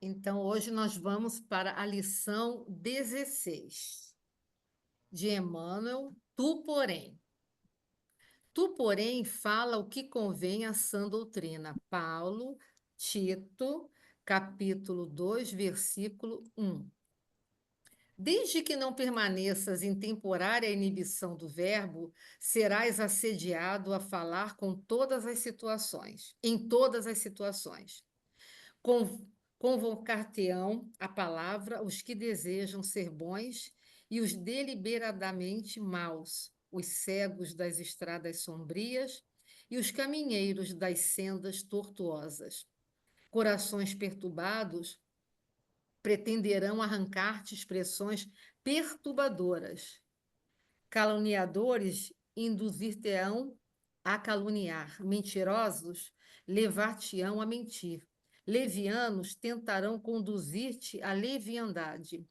Então, hoje nós vamos para a lição 16 de Emmanuel, Tu, porém. Tu, porém, fala o que convém à sã doutrina. Paulo, Tito, capítulo 2, versículo 1. Desde que não permaneças em temporária inibição do verbo, serás assediado a falar com todas as situações, em todas as situações. Convocar-te-ão a palavra os que desejam ser bons e os deliberadamente maus, os cegos das estradas sombrias e os caminheiros das sendas tortuosas. Corações perturbados pretenderão arrancar-te expressões perturbadoras. Caluniadores induzir-te-ão a caluniar. Mentirosos levar-te-ão a mentir. Levianos tentarão conduzir-te à leviandade.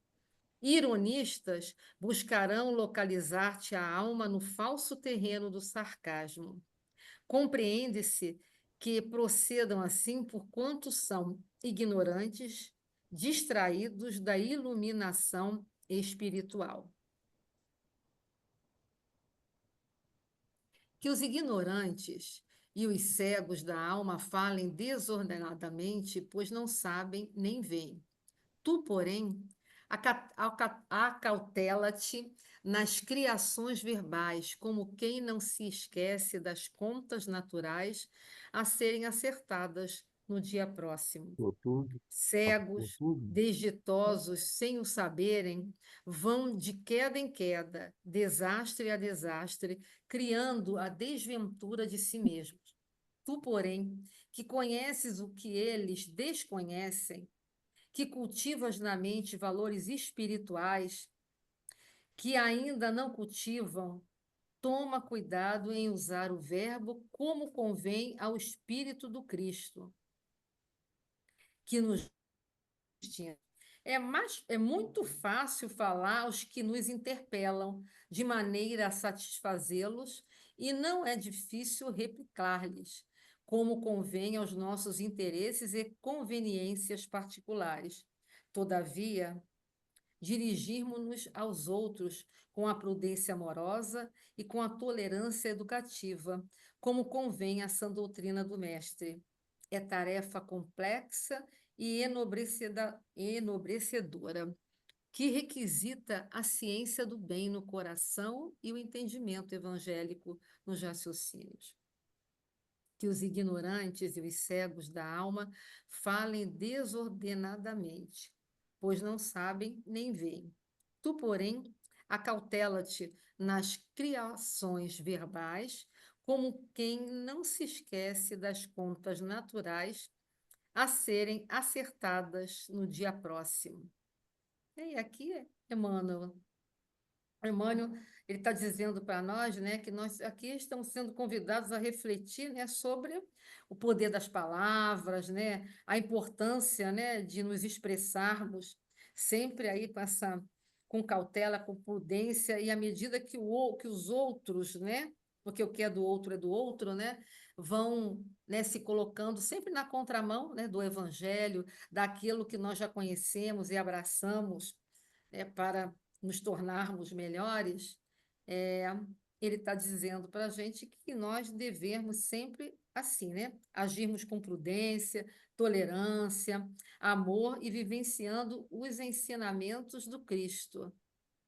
Ironistas buscarão localizar-te a alma no falso terreno do sarcasmo. Compreende-se que procedam assim por quanto são ignorantes, distraídos da iluminação espiritual. Que os ignorantes e os cegos da alma falem desordenadamente, pois não sabem nem veem. Tu, porém, acautela-te nas criações verbais, como quem não se esquece das contas naturais a serem acertadas no dia próximo. Por tudo, por Cegos, tudo. desditosos, sem o saberem, vão de queda em queda, desastre a desastre, criando a desventura de si mesmos. Tu, porém, que conheces o que eles desconhecem, que cultivas na mente valores espirituais que ainda não cultivam, toma cuidado em usar o verbo como convém ao Espírito do Cristo, que nos tinha. É muito fácil falar aos que nos interpelam, de maneira a satisfazê-los, e não é difícil replicar-lhes, como convém aos nossos interesses e conveniências particulares. Todavia, dirigirmos-nos aos outros com a prudência amorosa e com a tolerância educativa, como convém à sã doutrina do Mestre. É tarefa complexa e enobrecedora, que requisita a ciência do bem no coração e o entendimento evangélico nos raciocínios. Que os ignorantes e os cegos da alma falem desordenadamente, pois não sabem nem veem. Tu, porém, acautela-te nas criações verbais, como quem não se esquece das contas naturais a serem acertadas no dia próximo. E aqui, Emmanuel, Emmanuel, ele está dizendo para nós, né, que nós aqui estamos sendo convidados a refletir, né, sobre o poder das palavras, né, a importância, né, de nos expressarmos sempre aí com cautela, com prudência, e à medida que os outros, né, porque o que é do outro, né, vão, né, se colocando sempre na contramão, né, do Evangelho, daquilo que nós já conhecemos e abraçamos, né, para nos tornarmos melhores, é, ele está dizendo para a gente que nós devemos sempre assim, né? Agirmos com prudência, tolerância, amor e vivenciando os ensinamentos do Cristo.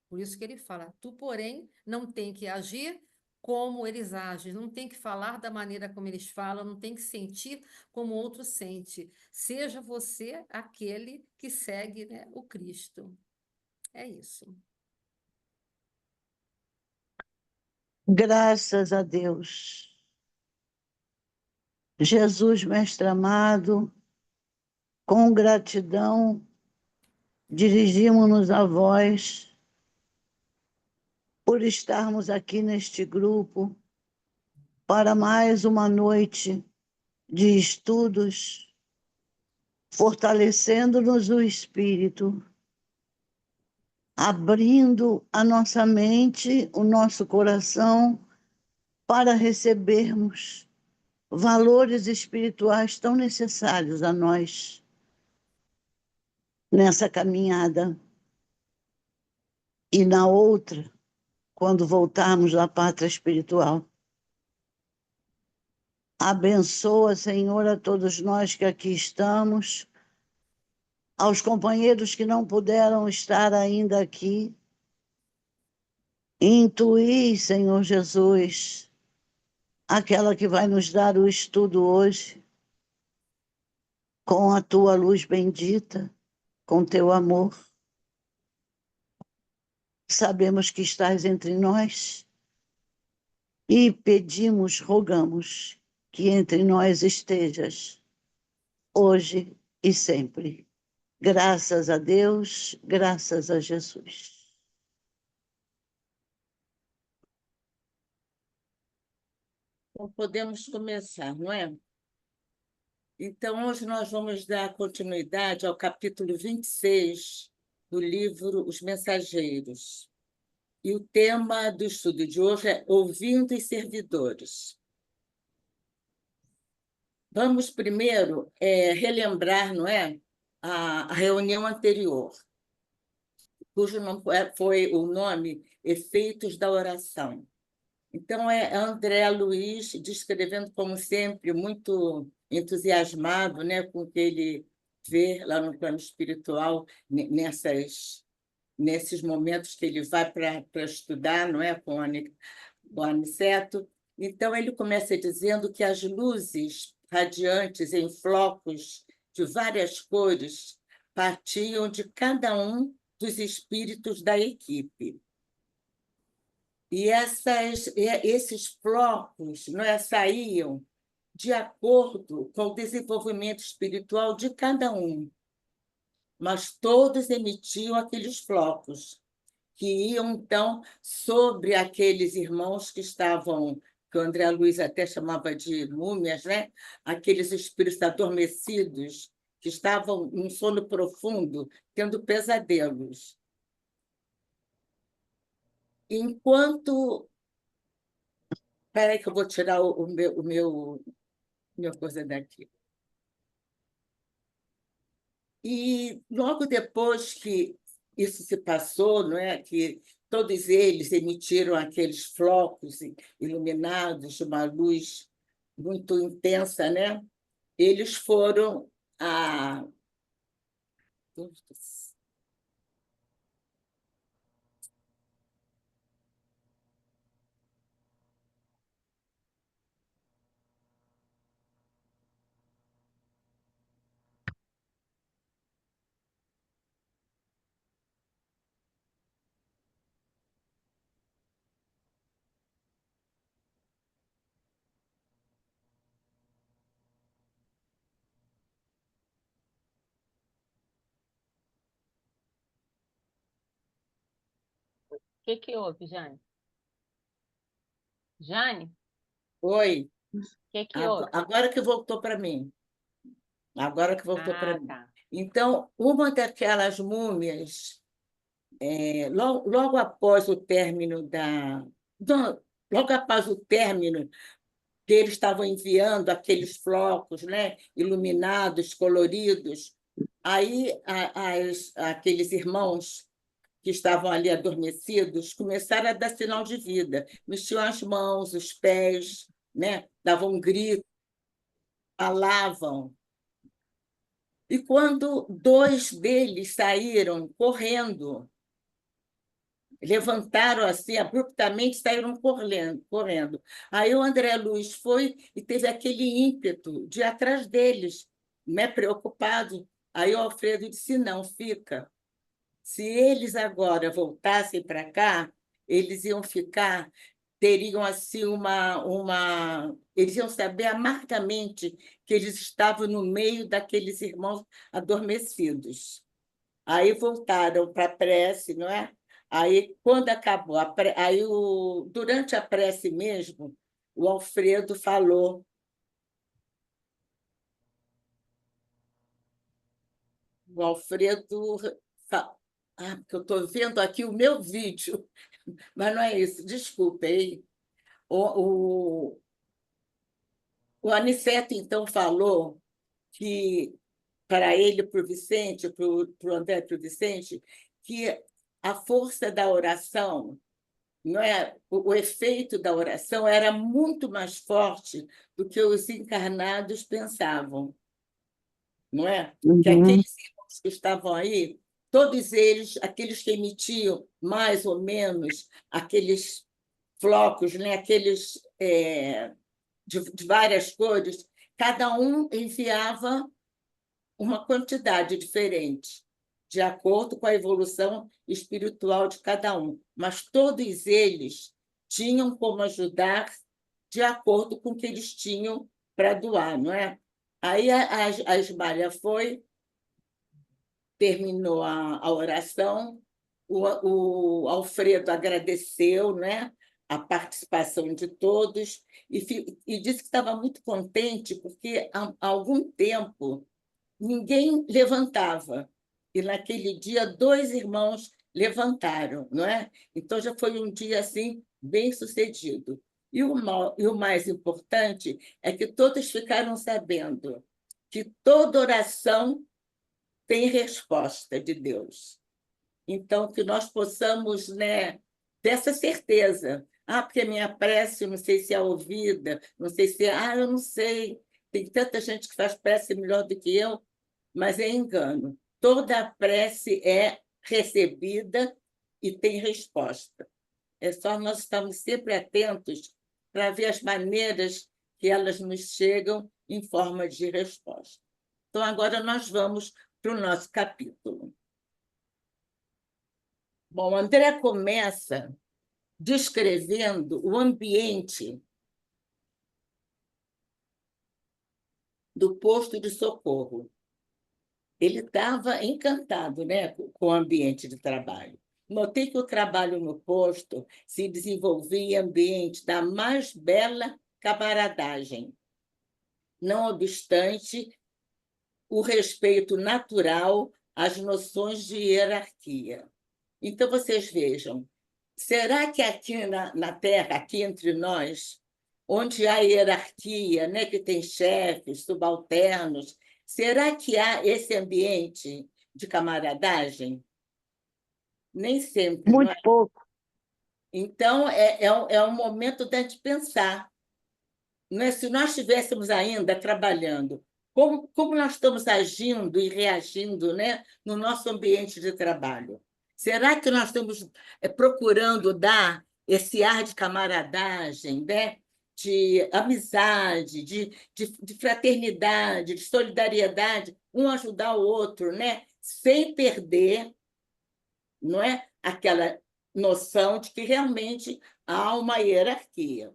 Por isso que ele fala: tu, porém, não tem que agir como eles agem, não tem que falar da maneira como eles falam, não tem que sentir como o outro sente. Seja você aquele que segue, né, o Cristo. É isso. Graças a Deus. Jesus, mestre amado, com gratidão, dirigimos-nos a vós por estarmos aqui neste grupo para mais uma noite de estudos, fortalecendo-nos o espírito, abrindo a nossa mente, o nosso coração, para recebermos valores espirituais tão necessários a nós. nessa caminhada. E na outra, quando voltarmos à pátria espiritual. Abençoa, Senhor, a todos nós que aqui estamos, aos companheiros que não puderam estar ainda aqui. Intuí, Senhor Jesus, aquela que vai nos dar o estudo hoje, com a tua luz bendita, com teu amor. Sabemos que estás entre nós e pedimos, rogamos que entre nós estejas, hoje e sempre. Graças a Deus, graças a Jesus. Então, podemos começar, não é? Então, hoje nós vamos dar continuidade ao capítulo 26 do livro Os Mensageiros. E o tema do estudo de hoje é Ouvindo os Servidores. Vamos primeiro relembrar, não é, a reunião anterior, cujo nome foi o nome Efeitos da Oração. Então, é André Luiz descrevendo, como sempre, muito entusiasmado, né, com o que ele vê lá no plano espiritual, nesses momentos que ele vai para estudar, não é, com o Aniceto. Então, ele começa dizendo que as luzes radiantes em flocos de várias cores partiam de cada um dos espíritos da equipe. E esses flocos, não é, saíam de acordo com o desenvolvimento espiritual de cada um, mas todos emitiam aqueles flocos, que iam, então, sobre aqueles irmãos que estavam, que o André Luiz até chamava de múmias, né? Aqueles espíritos adormecidos, que estavam num sono profundo, tendo pesadelos. Enquanto... Espera aí que eu vou tirar minha coisa daqui. E logo depois que isso se passou, não é, que todos eles emitiram aqueles flocos iluminados de uma luz muito intensa, né? Eles foram a... Que houve, Jane? Jane, Oi, que houve? agora que voltou para mim. Agora que voltou para mim. Tá. Então, uma daquelas múmias, logo após o término logo após o término que eles estavam enviando aqueles flocos, né, iluminados, coloridos, aí aqueles irmãos que estavam ali adormecidos começaram a dar sinal de vida, mexiam as mãos, os pés, né, davam um grito, falavam. E quando dois deles saíram correndo, levantaram assim abruptamente, saíram correndo. Aí o André Luiz foi e teve aquele ímpeto de ir atrás deles, né, preocupado. Aí o Alfredo disse: não, fica. Se eles agora voltassem para cá, eles iam ficar, teriam assim eles iam saber amargamente que eles estavam no meio daqueles irmãos adormecidos. Aí voltaram para a prece, não é? Aí, quando acabou, durante a prece mesmo, o Alfredo falou. O Alfredo. Porque eu estou vendo aqui o meu vídeo, mas não é isso, desculpe. O Aniceto, então, falou que para ele, para o Vicente, para o André, para o Vicente, que a força da oração, não é? O efeito da oração era muito mais forte do que os encarnados pensavam, não é? Que Uhum. aqueles irmãos que estavam aí, todos eles, aqueles que emitiam mais ou menos aqueles flocos, né? Aqueles de várias cores, cada um enviava uma quantidade diferente, de acordo com a evolução espiritual de cada um. Mas todos eles tinham como ajudar de acordo com o que eles tinham para doar, não é? Aí a Ismália foi, terminou a oração, o Alfredo agradeceu, né, a participação de todos e disse que estava muito contente, porque há algum tempo ninguém levantava. E naquele dia, 2 irmãos levantaram, não é? Então já foi um dia assim bem sucedido. E o mais importante é que todos ficaram sabendo que toda oração tem resposta de Deus. Então, que nós possamos, né, ter essa certeza. Ah, porque minha prece, não sei se é ouvida, não sei se é. Ah, eu não sei. Tem tanta gente que faz prece melhor do que eu, mas é engano. Toda prece é recebida e tem resposta. É só nós estarmos sempre atentos para ver as maneiras que elas nos chegam em forma de resposta. Então, agora nós vamos para o nosso capítulo. Bom, André começa descrevendo o ambiente do posto de socorro. Ele estava encantado, né, com o ambiente de trabalho. Notei que o trabalho no posto se desenvolvia em ambiente da mais bela camaradagem, não obstante o respeito natural às noções de hierarquia. Então, vocês vejam, será que aqui na Terra, aqui entre nós, onde há hierarquia, né, que tem chefes, subalternos, será que há esse ambiente de camaradagem? Nem sempre, não Muito é? pouco. Então, é um momento da gente pensar. Não é? Se nós estivéssemos ainda trabalhando, como nós estamos agindo e reagindo, né, no nosso ambiente de trabalho? Será que nós estamos procurando dar esse ar de camaradagem, né, de amizade, de fraternidade, de solidariedade, um ajudar o outro, né, sem perder, não é, aquela noção de que realmente há uma hierarquia?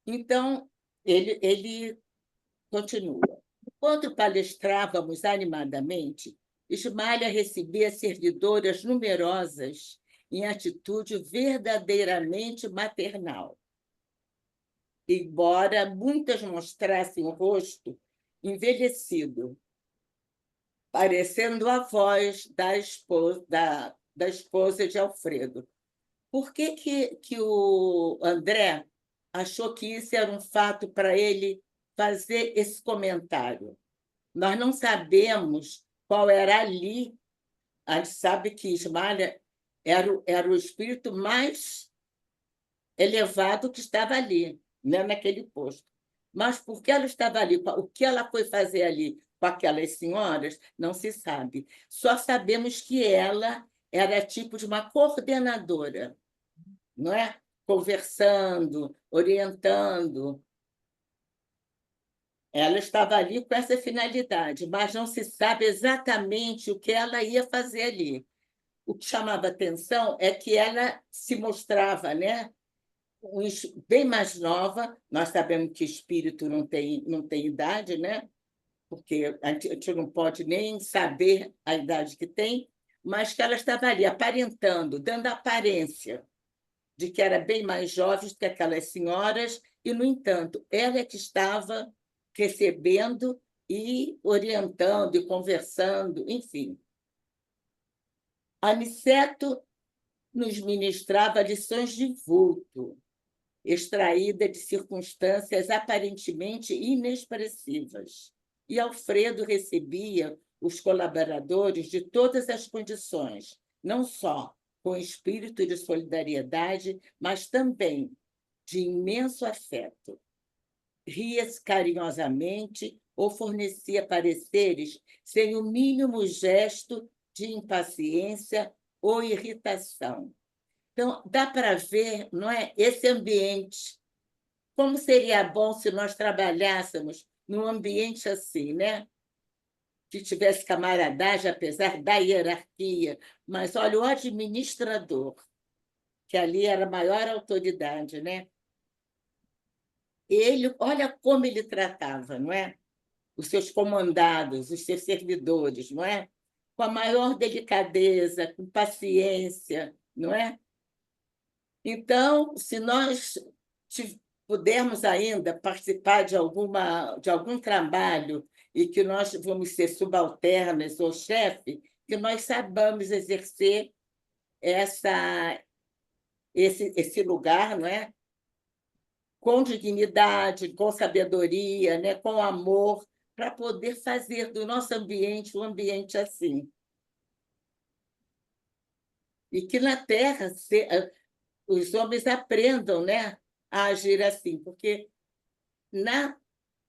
Então, ele continua. Enquanto palestrávamos animadamente, Ismália recebia servidoras numerosas em atitude verdadeiramente maternal. Embora muitas mostrassem o rosto envelhecido, parecendo a voz da esposa de Alfredo. Por que o André achou que isso era um fato para ele fazer esse comentário? Nós não sabemos qual era ali. A gente sabe que Ismália era o espírito mais elevado que estava ali, né, naquele posto. Mas por que ela estava ali? O que ela foi fazer ali com aquelas senhoras, não se sabe. Só sabemos que ela era tipo de uma coordenadora, não é? Conversando, orientando. Ela estava ali com essa finalidade, mas não se sabe exatamente o que ela ia fazer ali. O que chamava atenção é que ela se mostrava, né, bem mais nova. Nós sabemos que espírito não tem idade, né? Porque a gente não pode nem saber a idade que tem, mas que ela estava ali aparentando, dando aparência de que era bem mais jovem do que aquelas senhoras, e, no entanto, ela é que estava recebendo e orientando e conversando, enfim. Aniceto nos ministrava lições de vulto, extraída de circunstâncias aparentemente inexpressivas. e Alfredo recebia os colaboradores de todas as condições, não só com espírito de solidariedade, mas também de imenso afeto. Ria-se carinhosamente ou fornecia pareceres sem o mínimo gesto de impaciência ou irritação. Então, dá para ver, não é, esse ambiente. Como seria bom se nós trabalhássemos num ambiente assim, né? Que tivesse camaradagem, apesar da hierarquia. Mas, olha, o administrador, que ali era a maior autoridade, né? Ele, olha como ele tratava, não é? Os seus comandados, os seus servidores, não é? Com a maior delicadeza, com paciência, não é? Então, se nós pudermos ainda participar de algum trabalho e que nós vamos ser subalternos ou chefe, que nós saibamos exercer esse lugar, não é? Com dignidade, com sabedoria, né? Com amor, para poder fazer do nosso ambiente um ambiente assim. E que na Terra os homens aprendam, né, a agir assim, porque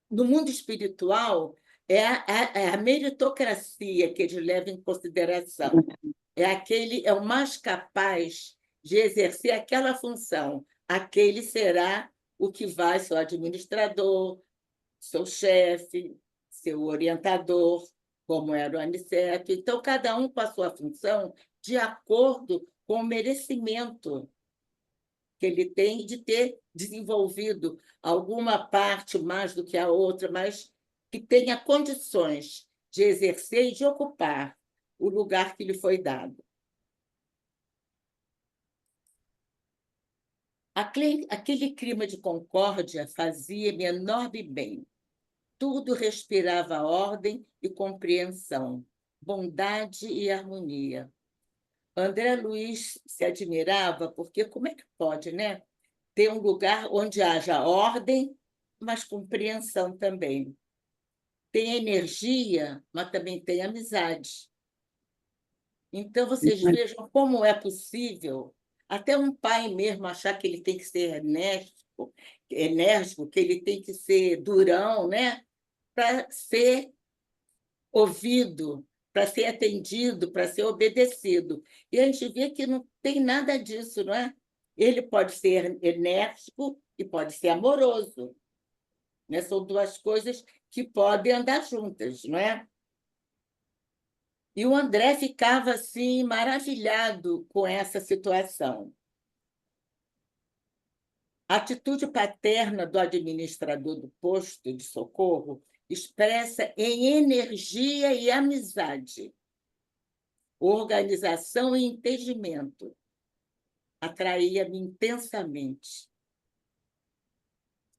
no mundo espiritual é a meritocracia que eles levam em consideração. É o mais capaz de exercer aquela função. Aquele será o que vai ser o administrador, seu chefe, seu orientador, como era o Aniceto. Então, cada um com a sua função de acordo com o merecimento que ele tem de ter desenvolvido alguma parte mais do que a outra, mas que tenha condições de exercer e de ocupar o lugar que lhe foi dado. Aquele clima de concórdia fazia-me enorme bem. Tudo respirava ordem e compreensão, bondade e harmonia. André Luiz se admirava porque como é que pode, né? Ter um lugar onde haja ordem, mas compreensão também. Tem energia, mas também tem amizade. Então, vocês vejam como é possível até um pai mesmo achar que ele tem que ser enérgico, que ele tem que ser durão, né? Para ser ouvido, para ser atendido, para ser obedecido. E a gente vê que não tem nada disso, não é? Ele pode ser enérgico e pode ser amoroso, né? São duas coisas que podem andar juntas, não é? E o André ficava assim maravilhado com essa situação. A atitude paterna do administrador do posto de socorro expressa em energia e amizade, organização e entendimento. Atraía-me intensamente.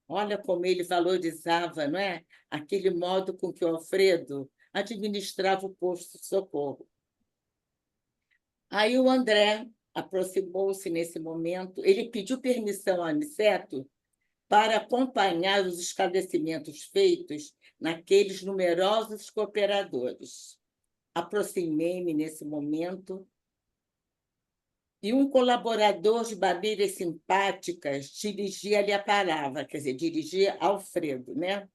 Olha como ele valorizava, não é? Aquele modo com que o Alfredo administrava o posto de socorro. Aí o André aproximou-se nesse momento, ele pediu permissão ao Aniceto para acompanhar os esclarecimentos feitos naqueles numerosos cooperadores. Aproximei-me nesse momento e um colaborador de maneiras simpáticas dirigia-lhe a palavra, quer dizer, dirigia Alfredo, né?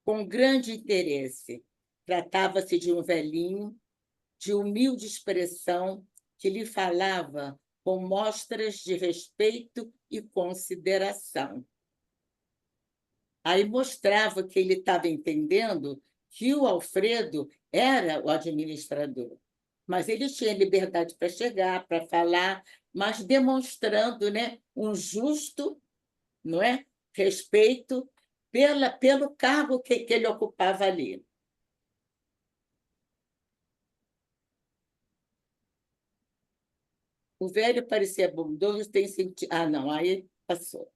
Com grande interesse. Tratava-se de um velhinho, de humilde expressão, que lhe falava com mostras de respeito e consideração. Aí mostrava que ele estava entendendo que o Alfredo era o administrador, mas ele tinha liberdade para chegar, para falar, mas demonstrando, né, um justo, não é, respeito pelo cargo que ele ocupava ali. O velho parecia bondoso, tem sentido. Ah, não, aí passou.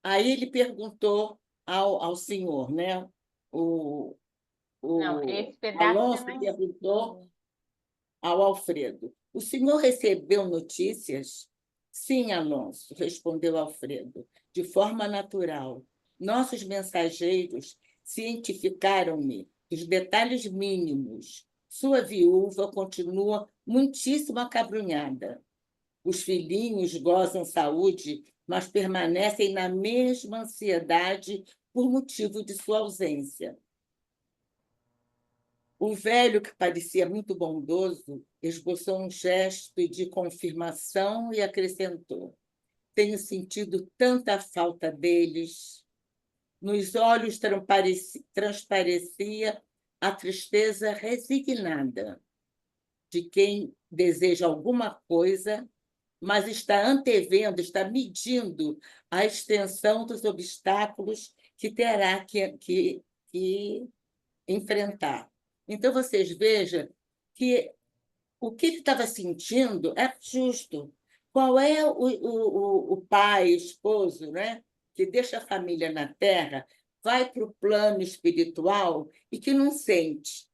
Aí ele perguntou ao senhor, né? Não, O esse pedaço Alonso eu não. perguntou ao Alfredo: o senhor recebeu notícias? Sim, Alonso, respondeu Alfredo, de forma natural. Nossos mensageiros cientificaram-me os detalhes mínimos. Sua viúva continua muitíssimo acabrunhada. Os filhinhos gozam saúde, mas permanecem na mesma ansiedade por motivo de sua ausência. O velho, que parecia muito bondoso, esboçou um gesto de confirmação e acrescentou: tenho sentido tanta falta deles. Nos olhos transparecia a tristeza resignada de quem deseja alguma coisa, mas está antevendo, está medindo a extensão dos obstáculos que terá que enfrentar. Então, vocês vejam que o que ele estava sentindo é justo. Qual é o pai, esposo, né, que deixa a família na terra, vai para o plano espiritual e que não sente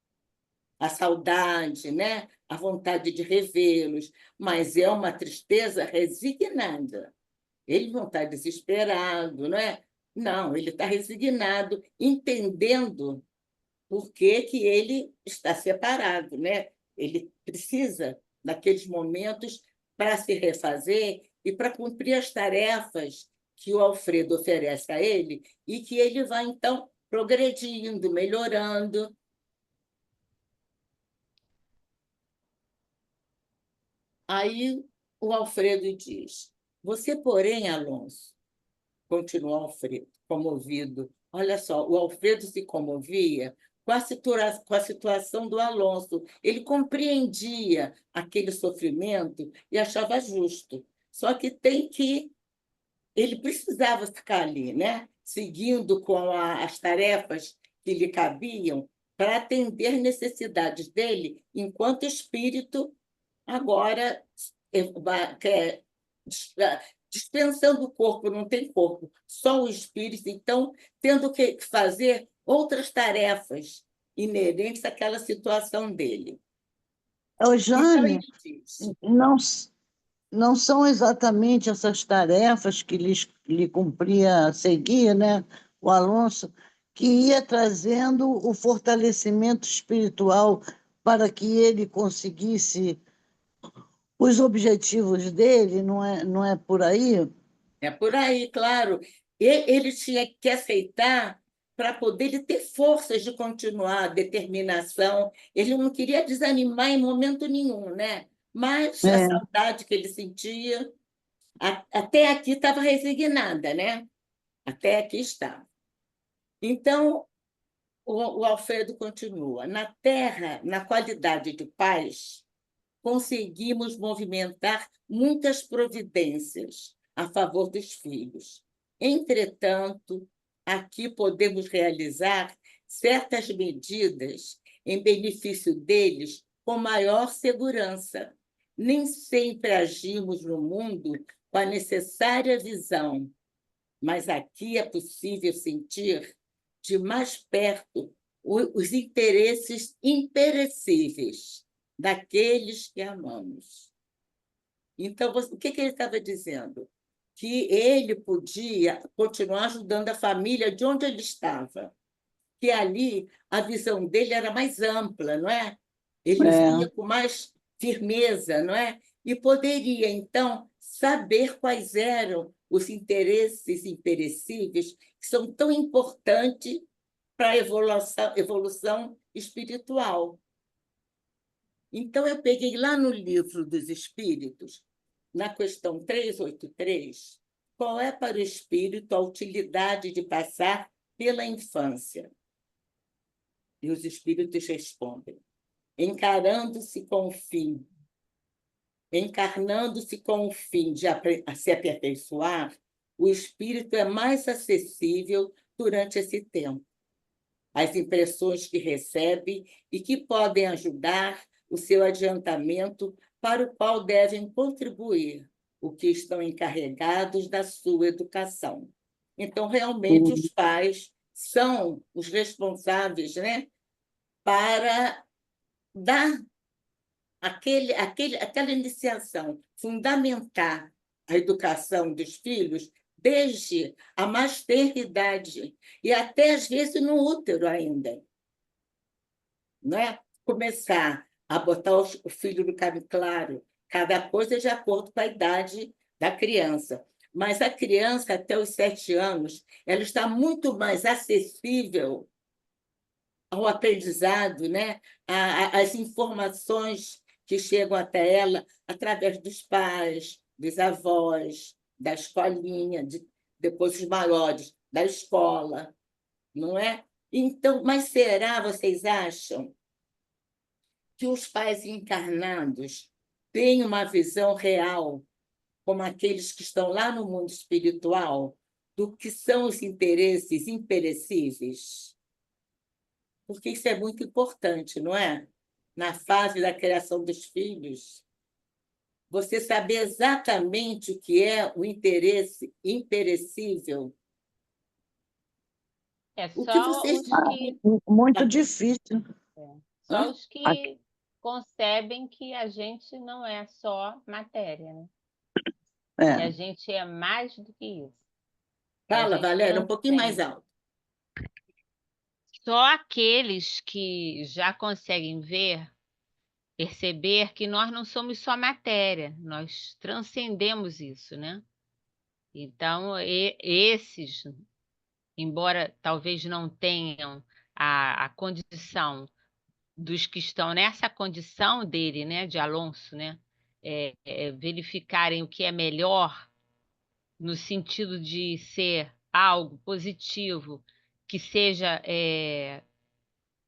a saudade, né, a vontade de revê-los, mas é uma tristeza resignada. Ele não está desesperado, não é? Não, ele está resignado, entendendo por que que ele está separado, né? Ele precisa daqueles momentos para se refazer e para cumprir as tarefas que o Alfredo oferece a ele e que ele vai, então, progredindo, melhorando. Aí o Alfredo diz: você, porém, Alonso, continuou Alfredo, comovido. Olha só, o Alfredo se comovia com a situação do Alonso. Ele compreendia aquele sofrimento e achava justo. Só que ele precisava ficar ali, né? Seguindo com as tarefas que lhe cabiam para atender necessidades dele enquanto espírito agora quer dispensando o corpo, não tem corpo, só o espírito, então tendo que fazer outras tarefas inerentes àquela situação dele. Ô, Então Jane, ele diz: não, não são exatamente essas tarefas que lhe cumpria seguir, né, o Alonso, que ia trazendo o fortalecimento espiritual para que ele conseguisse os objetivos dele, não é por aí? é por aí, claro. Ele tinha que aceitar para poder ele ter forças de continuar, determinação. Ele não queria desanimar em momento nenhum, né? Mas a É. saudade que ele sentia, até aqui estava resignada, né? Até aqui estava. Então, o Alfredo continua: na terra, na qualidade de pais, conseguimos movimentar muitas providências a favor dos filhos. Entretanto, aqui podemos realizar certas medidas em benefício deles com maior segurança. Nem sempre agimos no mundo com a necessária visão, mas aqui é possível sentir de mais perto os interesses imperecíveis daqueles que amamos. Então, o que ele estava dizendo? Que ele podia continuar ajudando a família de onde ele estava, que ali a visão dele era mais ampla, não é? Ele É. via com mais firmeza, não é? E poderia, então, saber quais eram os interesses imperecíveis que são tão importantes para a evolução espiritual. Então, eu peguei lá no Livro dos Espíritos, na questão 383, qual é para o espírito a utilidade de passar pela infância? E os espíritos respondem: encarando-se com o fim, encarnando-se com o fim de se aperfeiçoar, o espírito é mais acessível durante esse tempo. As impressões que recebe e que podem ajudar o seu adiantamento para o qual devem contribuir, o que estão encarregados da sua educação. Então, realmente, os pais são os responsáveis, né, para dar aquela iniciação, fundamentar a educação dos filhos desde a mais tenra idade, e até, às vezes, no útero ainda. Não é? Começar a botar o filho no caminho claro, cada coisa de acordo com a idade da criança. Mas a criança, até os 7 anos, ela está muito mais acessível ao aprendizado, né? As informações que chegam até ela através dos pais, dos avós, da escolinha, depois os maiores, da escola, não é? Então, mas será, vocês acham, que os pais encarnados têm uma visão real, como aqueles que estão lá no mundo espiritual, do que são os interesses imperecíveis? Porque isso é muito importante, não é? Na fase da criação dos filhos, você saber exatamente o que é o interesse imperecível. É O que só vocês os que, Muito difícil. só os que concebem que a gente não é só matéria, né? Que a É. gente é mais do que isso. Que a Fala, gente Valéria, um pouquinho mais transcende. alto. Só aqueles que já conseguem ver, perceber que nós não somos só matéria, nós transcendemos isso, né? Então, esses, embora talvez não tenham a condição dos que estão nessa condição dele, né, de Alonso, né, verificarem o que é melhor no sentido de ser algo positivo, que seja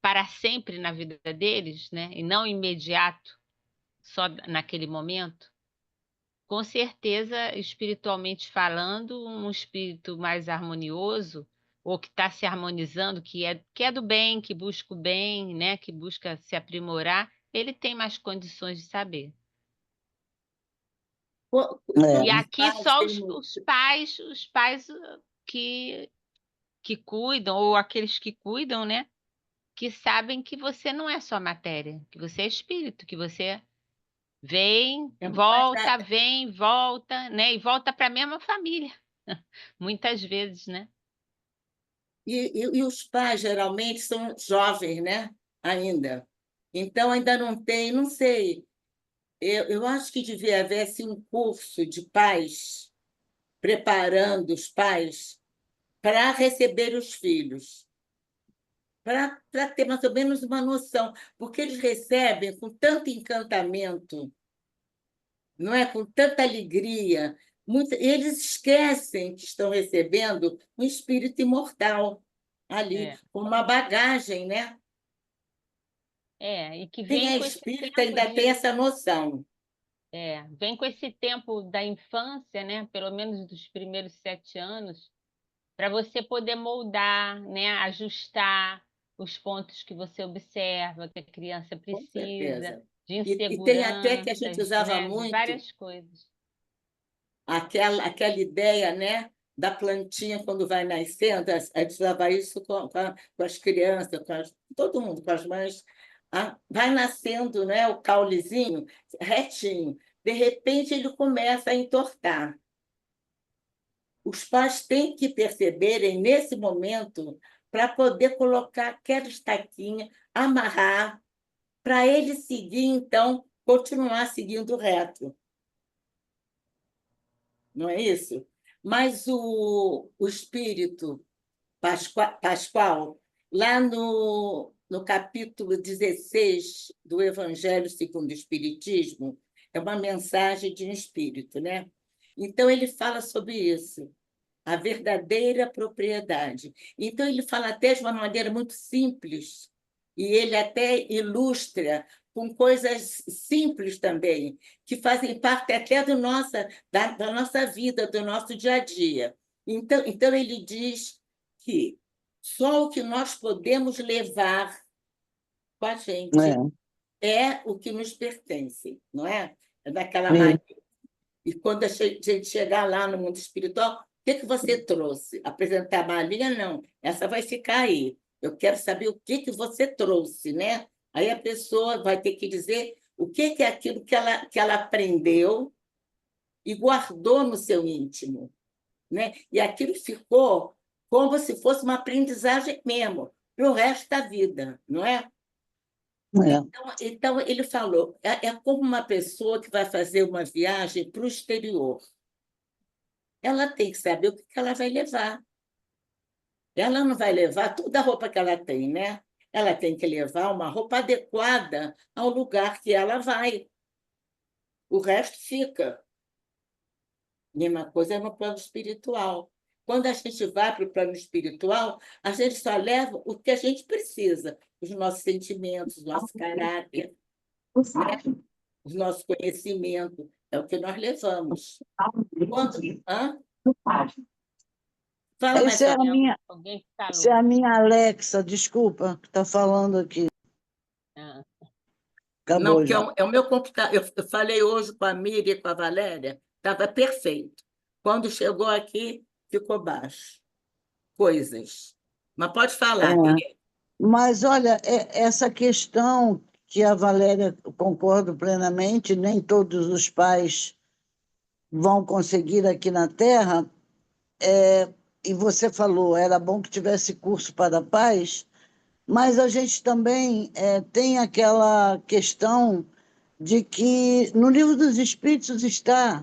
para sempre na vida deles, né, e não imediato, só naquele momento. Com certeza, espiritualmente falando, um espírito mais harmonioso, ou que está se harmonizando, que é do bem, que busca o bem, né? Que busca se aprimorar, ele tem mais condições de saber. E É. aqui só os pais que, que cuidam, ou aqueles que cuidam, né? Que sabem que você não é só matéria, que você é espírito, que você vem, volta, né? E volta para a mesma família, muitas vezes, né? E os pais, geralmente, são jovens, né? Ainda. Então, ainda não tem, não sei. Eu acho que devia haver assim, um curso de pais, preparando os pais para receber os filhos, para ter mais ou menos uma noção, porque eles recebem com tanto encantamento, não é? Com tanta alegria. Eles esquecem que estão recebendo um espírito imortal ali, É, com uma bagagem, né? e que Quem vem é com esse espírita tempo ainda tem essa noção. vem com esse tempo da infância, né? Pelo menos dos primeiros 7 anos, para você poder moldar, né? Ajustar os pontos que você observa que a criança Com precisa, certeza. de E tem até que a gente inseguranças, usava né? De muito várias coisas. aquela ideia, né, da plantinha quando vai nascendo, a gente usava isso com as crianças, todo mundo, com as mães. Vai nascendo, né, o caulezinho retinho, de repente ele começa a entortar. Os pais têm que perceberem nesse momento para poder colocar aquela estaquinha, amarrar, para ele seguir, então, continuar seguindo reto. Não é isso? Mas o espírito Pascoal, lá no capítulo 16 do Evangelho segundo o Espiritismo, é uma mensagem de um espírito, né? Então, ele fala sobre isso, a verdadeira propriedade. Então, ele fala até de uma maneira muito simples, e ele até ilustra com coisas simples também, que fazem parte até da nossa vida, do nosso dia a dia. Então, ele diz que só o que nós podemos levar com a gente É. é o que nos pertence, não é? É daquela É. maneira. E quando a gente chegar lá no mundo espiritual, o que você trouxe? Apresentar a malinha? Não, essa vai ficar aí. Eu quero saber o que você trouxe, né? Aí a pessoa vai ter que dizer o que é aquilo que ela aprendeu e guardou no seu íntimo. né? E aquilo ficou como se fosse uma aprendizagem mesmo, para o resto da vida, não é? É, Então ele falou, é como uma pessoa que vai fazer uma viagem para o exterior. Ela tem que saber o que ela vai levar. Ela não vai levar toda a roupa que ela tem, né? Ela tem que levar uma roupa adequada ao lugar que ela vai. O resto fica. Mesma coisa é no plano espiritual. Quando a gente vai para o plano espiritual, a gente só leva o que a gente precisa, os nossos sentimentos, o nosso caráter, né? O nosso conhecimento, é o que nós levamos. Quando... Hã? Fala mais essa é a alto. minha, Alguém essa é falou. a minha Alexa, desculpa, que está falando aqui. Ah, Não, Acabou porque já. é o meu computador. Eu falei hoje com a Miriam e com a Valéria, estava perfeito. Quando chegou aqui, ficou baixo. Coisas. Mas pode É. falar, querida. Mas, olha, essa questão que a Valéria, concordo plenamente, nem todos os pais vão conseguir aqui na Terra, e você falou, era bom que tivesse curso para pais, mas a gente também tem aquela questão de que no Livro dos Espíritos está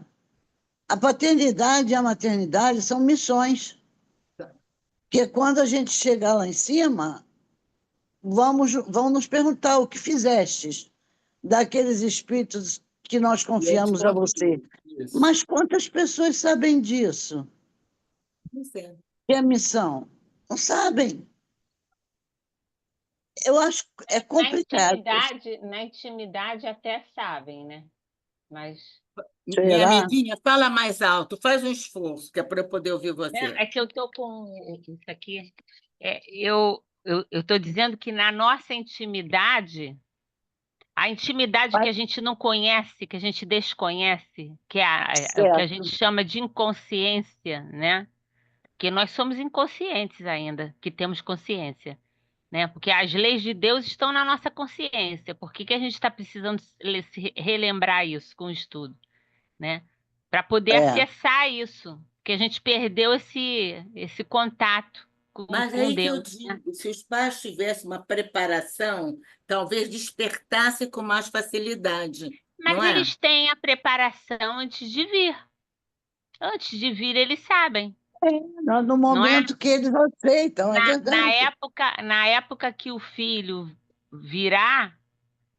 a paternidade e a maternidade são missões, que quando a gente chegar lá em cima, vão nos perguntar o que fizestes daqueles espíritos que nós E eles confiamos a você. contribuem. Isso. Mas quantas pessoas sabem disso? Pois é. Que é a missão? Não sabem. Eu acho que é complicado. na intimidade até sabem, né? Mas Minha Será? amiguinha, fala mais alto, faz um esforço, que é para eu poder ouvir né, você. é que eu tô com isso aqui. Eu estou dizendo que na nossa intimidade, a intimidade que a gente não conhece, que a gente desconhece, é o que a gente Certo. chama de inconsciência, né? Que nós somos inconscientes ainda, que temos consciência, né? Porque as leis de Deus estão na nossa consciência. Por que que a gente está precisando se relembrar isso com o estudo, né? Para poder É. acessar isso, que a gente perdeu esse contato Mas é com aí que eu Deus, né? digo, se os pais tivessem uma preparação, talvez despertassem com mais facilidade, não Mas é? eles têm a preparação antes de vir. Antes de vir, eles sabem, No não é? momento que eles aceitam, é verdade. Na época que o filho virá,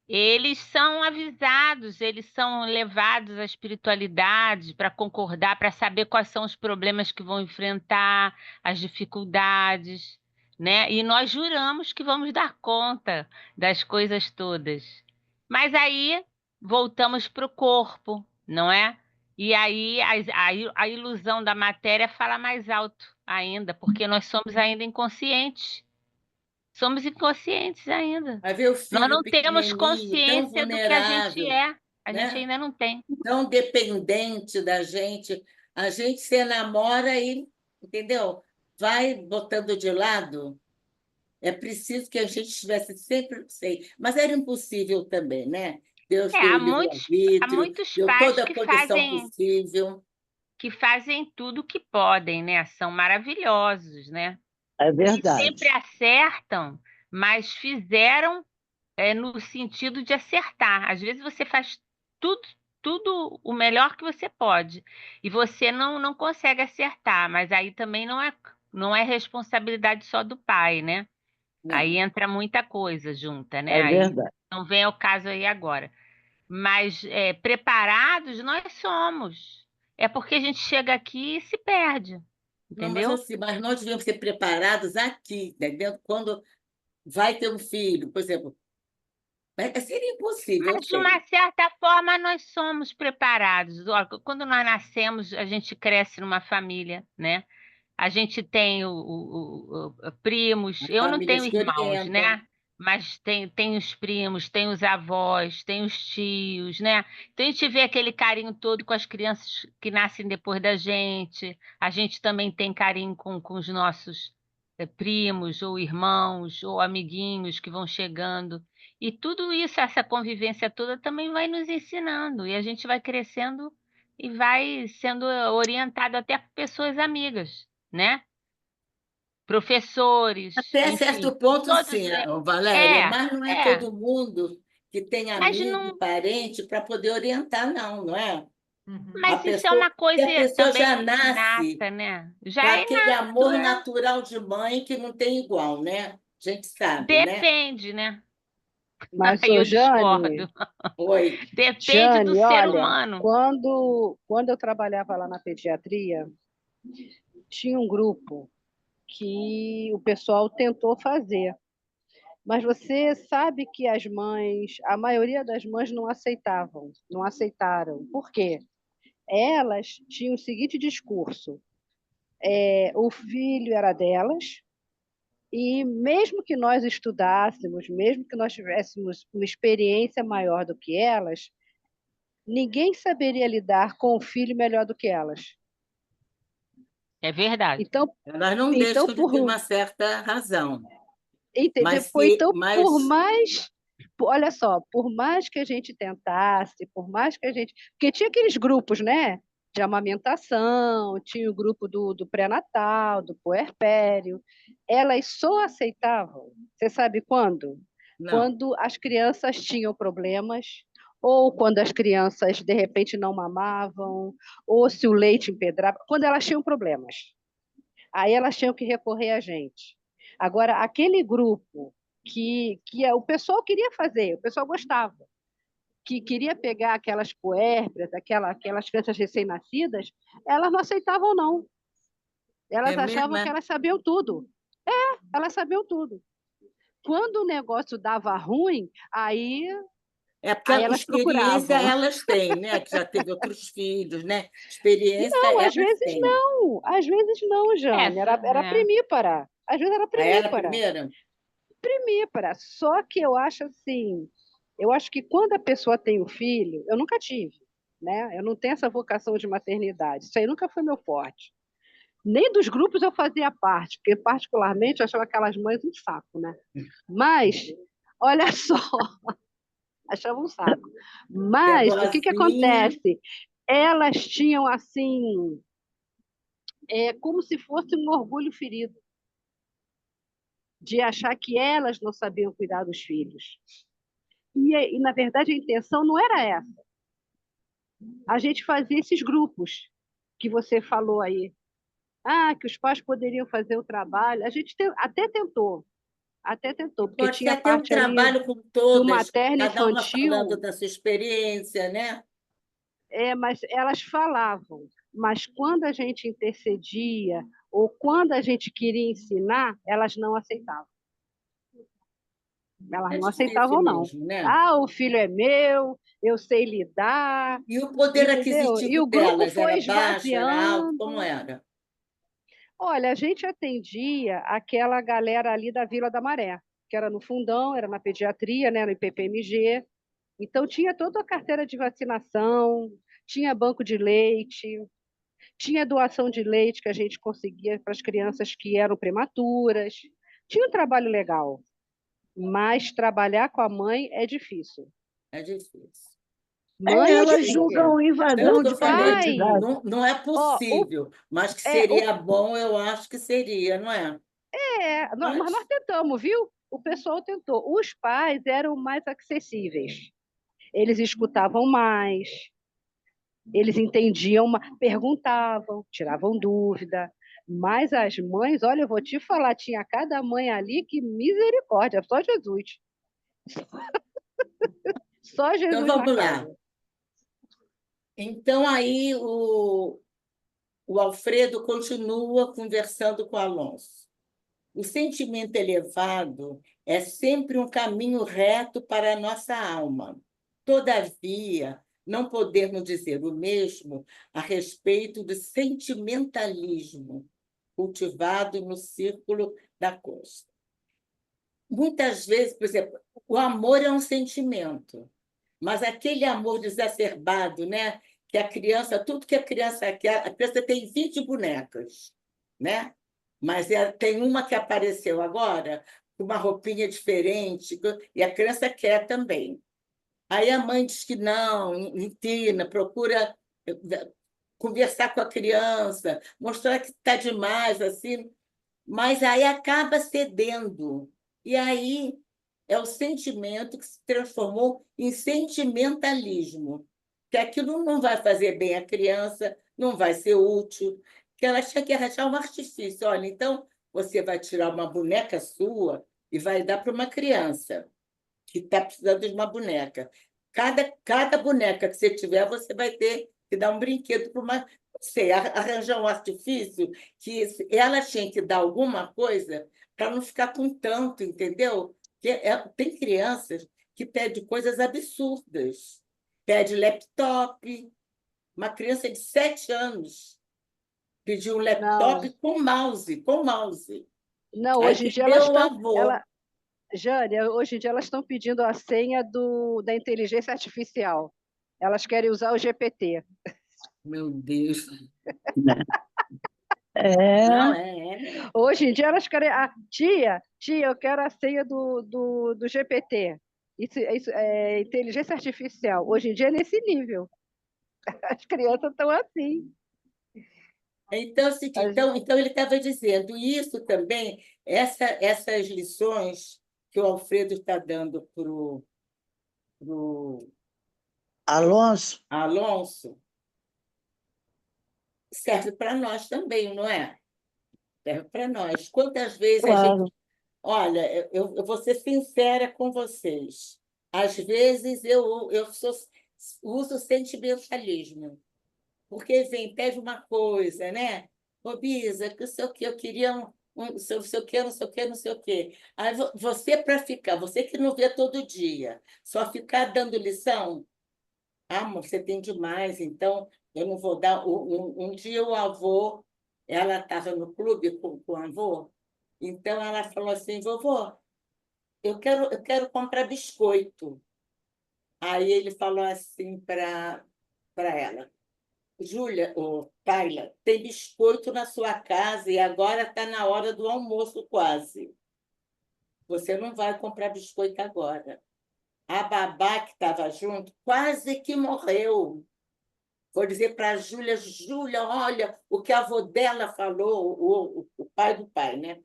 eles são avisados, eles são levados à espiritualidade para concordar, para saber quais são os problemas que vão enfrentar, as dificuldades, né? E nós juramos que vamos dar conta das coisas todas. Mas aí voltamos para o corpo, não é? E aí a ilusão da matéria fala mais alto ainda, porque nós somos ainda inconscientes. Somos inconscientes ainda. Vai ver o Nós filho não temos pequenininho, tão consciência do que a gente vulnerável, é. A gente né? ainda não tem. Tão dependente da gente. A gente se enamora e, entendeu? Vai botando de lado. É preciso que a gente estivesse sempre, sei, mas era impossível também, né? Deus É, deu o há livre-arbítrio, muitos deu pais toda a condição possível. que fazem tudo o que podem, né? São maravilhosos, né? É Nem sempre verdade. acertam, mas fizeram no sentido de acertar. Às vezes você faz tudo, tudo o melhor que você pode e você não consegue acertar, mas aí também não é responsabilidade só do pai, né? Aí Não. entra muita coisa junta, né? É Aí verdade. não vem ao caso aí agora. Mas preparados nós somos. É porque a gente chega aqui e se perde, Não, mas entendeu? assim, mas nós devemos ser preparados aqui, entendeu? Quando vai ter um filho, por exemplo, seria impossível, eu Mas de uma sei. certa forma nós somos preparados. Ó, quando nós nascemos, a gente cresce numa família, né? A gente tem primos. As Eu não tenho famílias que irmãos, orientam. né? Mas tem os primos, tem os avós, tem os tios, né? Então a gente vê aquele carinho todo com as crianças que nascem depois da gente. A gente também tem carinho com os nossos primos, ou irmãos, ou amiguinhos que vão chegando. E tudo isso, essa convivência toda, também vai nos ensinando. E a gente vai crescendo e vai sendo orientado até por pessoas amigas, né, professores, Até enfim, certo ponto, todos sim, Valéria, mas não é é, todo mundo que tem mas amigo, não parente para poder orientar, não, não é? Uhum. A mas isso é pessoa, uma e coisa a pessoa também já nasce inata, né, com já é aquele inato, amor natural de mãe que não tem igual, né? A gente sabe, né? depende, né, Mas, aí ô, eu Jane, discordo, Oi. depende do Jane, ser olha, humano. quando eu trabalhava lá na pediatria, tinha um grupo que o pessoal tentou fazer. Mas você sabe que as mães, a maioria das mães não aceitavam, não aceitaram. Por quê? Elas tinham o seguinte discurso: o filho era delas, e mesmo que nós estudássemos, mesmo que nós tivéssemos uma experiência maior do que elas, ninguém saberia lidar com o filho melhor do que elas. É verdade. Então, Elas não então deixam de ter por, uma certa razão, entendeu? mas se, Então, por mas mais, olha só, por mais que a gente tentasse, por mais que a gente, porque tinha aqueles grupos, né, de amamentação, tinha o grupo do pré-natal, do puerpério, elas só aceitavam, você sabe quando? não, Quando as crianças tinham problemas, ou quando as crianças de repente não mamavam, ou se o leite empedrava, quando elas tinham problemas. Aí elas tinham que recorrer a gente. Agora, aquele grupo o pessoal queria fazer, o pessoal gostava, que queria pegar aquelas puérperas, aquelas crianças recém-nascidas, elas não aceitavam, não. é Elas mesmo, achavam que é? elas sabiam tudo. Elas sabiam tudo. Quando o negócio dava ruim, É porque aí a elas experiência procuravam. elas têm, né? Que já teve outros filhos, né? Experiência Não, às elas vezes têm. não. Às vezes não, Jane. Essa, Era né? primípara. Às vezes era Aí era a primípara. primeira? Primípara. Só que eu acho assim, eu acho que quando a pessoa tem o filho, eu nunca tive, né? Eu não tenho essa vocação de maternidade. Isso aí nunca foi meu forte. Nem dos grupos eu fazia parte, porque particularmente eu achava aquelas mães um saco, né? Mas, olha só, achava um saco. É Mas o que que boazinha. acontece? Elas tinham assim, como se fosse um orgulho ferido de achar que elas não sabiam cuidar dos filhos. E na verdade, a intenção não era essa. A gente fazia esses grupos que você falou aí. Ah, que os pais poderiam fazer o trabalho. A gente até tentou, porque Pode ser tinha a até um parte ali trabalho com do todas, materno cada uma falando infantil, da sua experiência, né? mas elas falavam. Mas quando a gente intercedia ou quando a gente queria ensinar, elas não aceitavam. Elas É não difícil aceitavam, não. mesmo, né? Ah, o filho é meu, eu sei lidar, E o poder entendeu? E aquisitivo o grupo delas foi era baixo, era alto? Como esvaziando. era? Olha, a gente atendia aquela galera ali da Vila da Maré, que era no fundão, era na pediatria, né, no IPPMG. Então tinha toda a carteira de vacinação, tinha banco de leite, tinha doação de leite que a gente conseguia para as crianças que eram prematuras. Tinha um trabalho legal, mas trabalhar com a mãe é difícil. É difícil. Mãe é Elas É. difícil. julgam Tanto Os invasão que eu de falei, privacidade. pais, não é ó, possível, mas que é, o, seria bom, eu acho que seria, não é? mas nós Mas tentamos, viu? O pessoal tentou. Os pais eram mais acessíveis. Eles escutavam mais, eles entendiam, perguntavam, tiravam dúvida. Mas as mães, olha, eu vou te falar, tinha cada mãe ali que misericórdia, só Jesus. Só então Jesus na vamos lá. causa. Então aí o Alfredo continua conversando com o Alonso. O sentimento elevado é sempre um caminho reto para a nossa alma. Todavia, não podemos dizer o mesmo a respeito do sentimentalismo cultivado no círculo da costa. Muitas vezes, por exemplo, o amor é um sentimento, mas aquele amor exacerbado, né? Que a criança, tudo que a criança quer, a criança tem 20 bonecas, né? Mas tem uma que apareceu agora, com uma roupinha diferente, e a criança quer também. Aí a mãe diz que não, ensina, procura conversar com a criança, mostrar que está demais, assim, mas aí acaba cedendo. E aí é o sentimento que se transformou em sentimentalismo, que aquilo não vai fazer bem à criança, não vai ser útil, que ela tinha que arranjar um artifício. Olha, então você vai tirar uma boneca sua e vai dar para uma criança que está precisando de uma boneca. Cada boneca que você tiver, você vai ter que dar um brinquedo para uma. Não sei, arranjar um artifício que ela tinha que dar alguma coisa para não ficar com tanto, entendeu? Tem crianças que pedem coisas absurdas. Pede laptop. Uma criança de 7 anos pediu um Não, laptop com mouse, com mouse. não, Aí hoje em dia elas perdeu o estão. avô. Jane, hoje em dia elas estão pedindo a senha da inteligência artificial. Elas querem usar o GPT. Meu Deus. É, Não, é. Hoje em dia elas querem. Tia, eu quero a senha do GPT. Isso é inteligência artificial. Hoje em dia é nesse nível. As crianças estão assim. Então, assim, então ele estava dizendo, e isso também, essas lições que o Alfredo está dando para o Alonso, Alonso, serve para nós também, não é? Serve para nós. Quantas vezes a gente. claro. Olha, eu vou ser sincera com vocês. Às vezes uso sentimentalismo. Porque vem, pede uma coisa, né? Ô, Bisa, que não sei o quê, eu queria não sei o quê, não sei o quê, não sei o quê. Aí você, para ficar, você que não vê todo dia, só ficar dando lição, amor, você tem demais, então eu não vou dar. Um dia o avô, ela estava no clube com o avô, então ela falou assim, vovô, eu quero comprar biscoito. Aí ele falou assim para ela. Júlia, ou Tayla, tem biscoito na sua casa e agora está na hora do almoço quase. Você não vai comprar biscoito agora. A babá que estava junto quase que morreu. Vou dizer para a Júlia, Júlia, olha o que a avó dela falou, o pai do pai, né?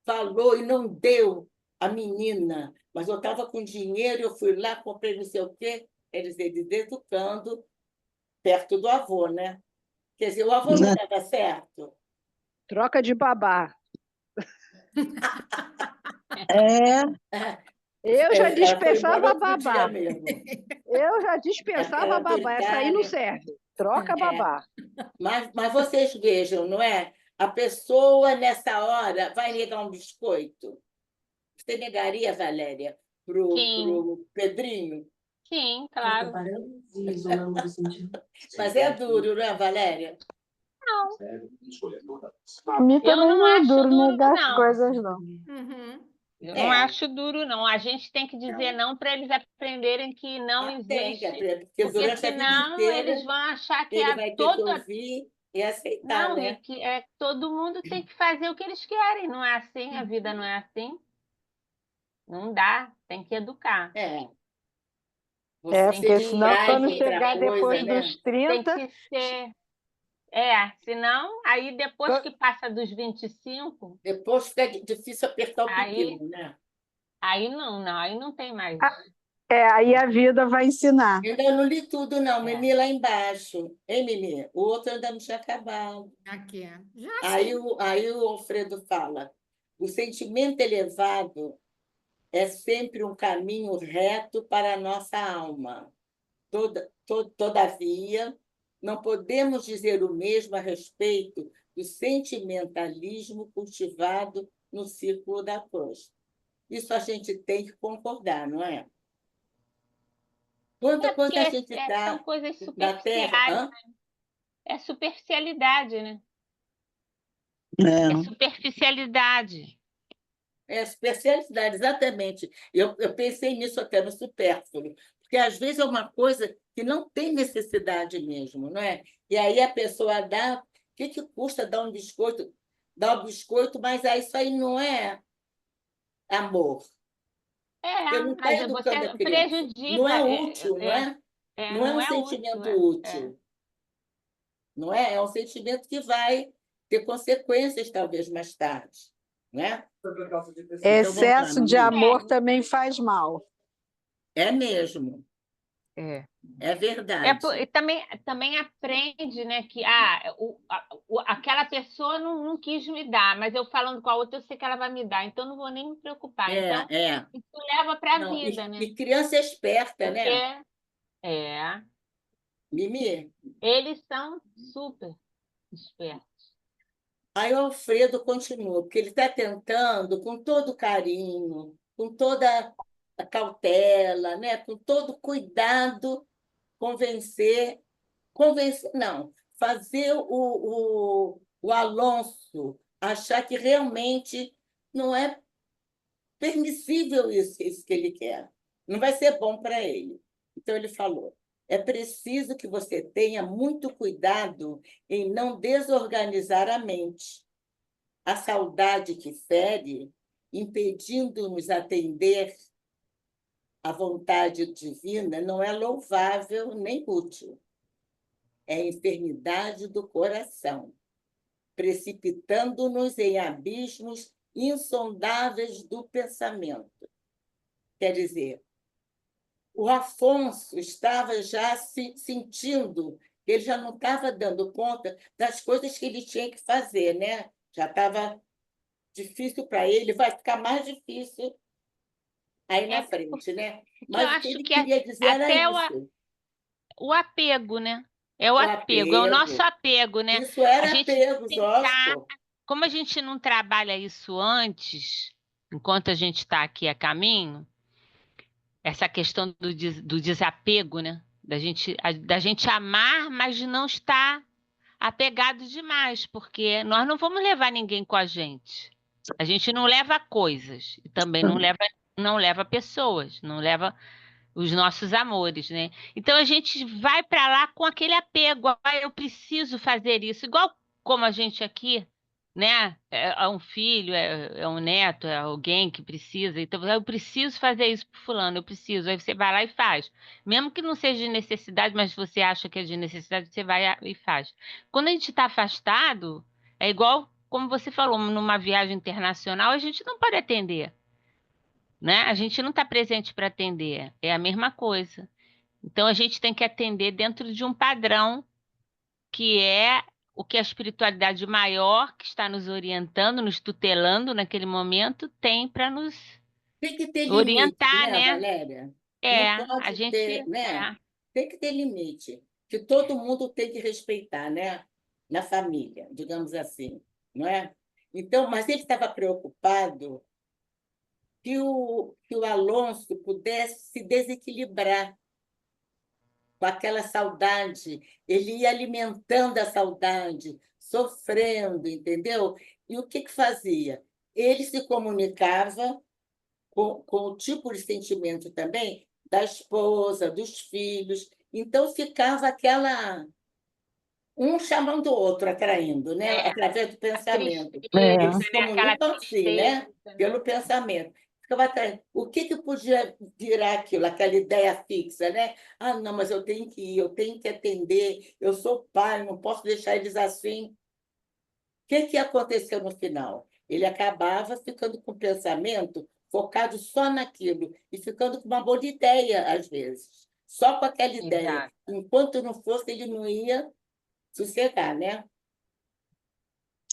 Falou e não deu a menina. Mas eu estava com dinheiro, eu fui lá, comprei não sei o quê. Eles educando perto do avô, né? Quer dizer, o avô não estava certo. Troca de babá. É, Eu já Ela foi embora dispensava outro dia babá. mesmo. Eu já Aquela dispensava babá. Essa aí não autoritária. serve. Troca É. babá. Mas vocês vejam, não é? A pessoa, nessa hora, vai negar um biscoito. Você negaria, Valéria, Sim, pro Pedrinho? sim, claro. Mas é duro, não é, Valéria? Não, A mim eu também não não é acho duro duro, negar as não. coisas, não. Uhum. Eu não É. acho duro, não. A gente tem que dizer não para eles aprenderem que não Tem que existe, aprender, porque porque durante a vida senão eles inteira vão achar que ele é vai ter que todo. ouvir e aceitar, Não, e né? que todo mundo tem que fazer o que eles querem, não é assim? A vida não é assim? Não dá, tem que educar. É. É, Você porque ser senão demais quando outra chegar coisa, depois né? dos Tem 30, que ser. Senão, aí depois que passa dos 25, Depois fica difícil apertar o aí, pepino, né? aí não, aí não tem mais. aí a vida vai ensinar. Ainda não li tudo, não. É. Mimi lá embaixo. Hein, Mimi? O outro ainda não tinha acabado. Aqui é. Já Aí sim. o Alfredo fala: o sentimento elevado é sempre um caminho reto para a nossa alma. Todavia, não podemos dizer o mesmo a respeito do sentimentalismo cultivado no círculo da cruz. Isso a gente tem que concordar, não é? Quando Porque a gente são está coisas na Terra. superficiais, é superficialidade, né? É é. superficialidade. É, especialidade, exatamente. Eu pensei nisso até no supérfluo, porque às vezes é uma coisa que não tem necessidade mesmo, não é? E aí a pessoa dá, o que custa dar um biscoito? Dar um biscoito, mas aí isso aí não é amor, porque não está Mas educando a você criança. Não prejudica, é útil, não é? Não é não um é útil. sentimento útil. não é? É um sentimento que vai ter consequências, talvez, mais tarde, né? Então, vamos lá, Excesso de Mimi. amor também faz mal. É mesmo, É. é verdade. E também aprende, né, que aquela pessoa não quis me dar, mas eu falando com a outra, eu sei que ela vai me dar, então não vou nem me preocupar. Então, É. isso leva para a Não, vida, né? e criança é esperta, né? Porque Mimi, eles são super espertos. aí o Alfredo continua, porque ele está tentando, com todo carinho, com toda a cautela, né? Com todo cuidado, convencer não, fazer o Alonso achar que realmente não é permissível isso que ele quer. Não vai ser bom para ele. Então, ele falou: é preciso que você tenha muito cuidado em não desorganizar a mente. A saudade que fere, impedindo-nos atender à vontade divina, não é louvável nem útil. É a enfermidade do coração, precipitando-nos em abismos insondáveis do pensamento. Quer dizer, o Afonso estava já se sentindo, ele já não estava dando conta das coisas que ele tinha que fazer, né? Já estava difícil para ele, vai ficar mais difícil aí na frente, né? Que eu Mas o que acho ele que queria dizer era até isso, o apego, né? É o o apego, é o nosso apego. apego, né? Isso A era gente apego, tentar, lógico. como a gente não trabalha isso antes, enquanto a gente está aqui a caminho, essa questão do desapego, né? Da gente amar, mas de não estar apegado demais, porque nós não vamos levar ninguém com a gente. A gente não leva coisas, e também não leva pessoas, não leva os nossos amores, né? Então a gente vai para lá com aquele apego, eu preciso fazer isso, igual como a gente aqui, né? É um filho, é um neto, é alguém que precisa, então eu preciso fazer isso para fulano, eu preciso. Aí você vai lá e faz, mesmo que não seja de necessidade, mas você acha que é de necessidade, você vai e faz. Quando a gente está afastado, é igual como você falou, numa viagem internacional, a gente não pode atender, né? A gente não está presente para atender, é a mesma coisa. Então a gente tem que atender dentro de um padrão que é o que a espiritualidade maior que está nos orientando, nos tutelando naquele momento, tem para nos Tem que ter limite, orientar, né, né? Valéria? É, Não a pode gente ter, né? Tem que ter limite, que todo mundo tem que respeitar, né? Na família, digamos assim, não é? Então, mas ele estava preocupado que o Alonso pudesse se desequilibrar com aquela saudade. Ele ia alimentando a saudade, sofrendo, entendeu? E o que fazia? Ele se comunicava com o tipo de sentimento também da esposa, dos filhos. Então, ficava aquela um chamando o outro, atraindo, né? Através do a pensamento. É. Eles tristeza, se né? Aquela comunicam assim, né? tristeza. Pelo pensamento. Ficava atraindo. O que podia virar aquilo, aquela ideia fixa, né? Ah, não, mas eu tenho que ir, eu tenho que atender, eu sou pai, não posso deixar eles assim. O que aconteceu no final? Ele acabava ficando com o pensamento focado só naquilo e ficando com uma boa ideia, às vezes. Só com aquela ideia. Exato. Enquanto não fosse, ele não ia sossegar, né?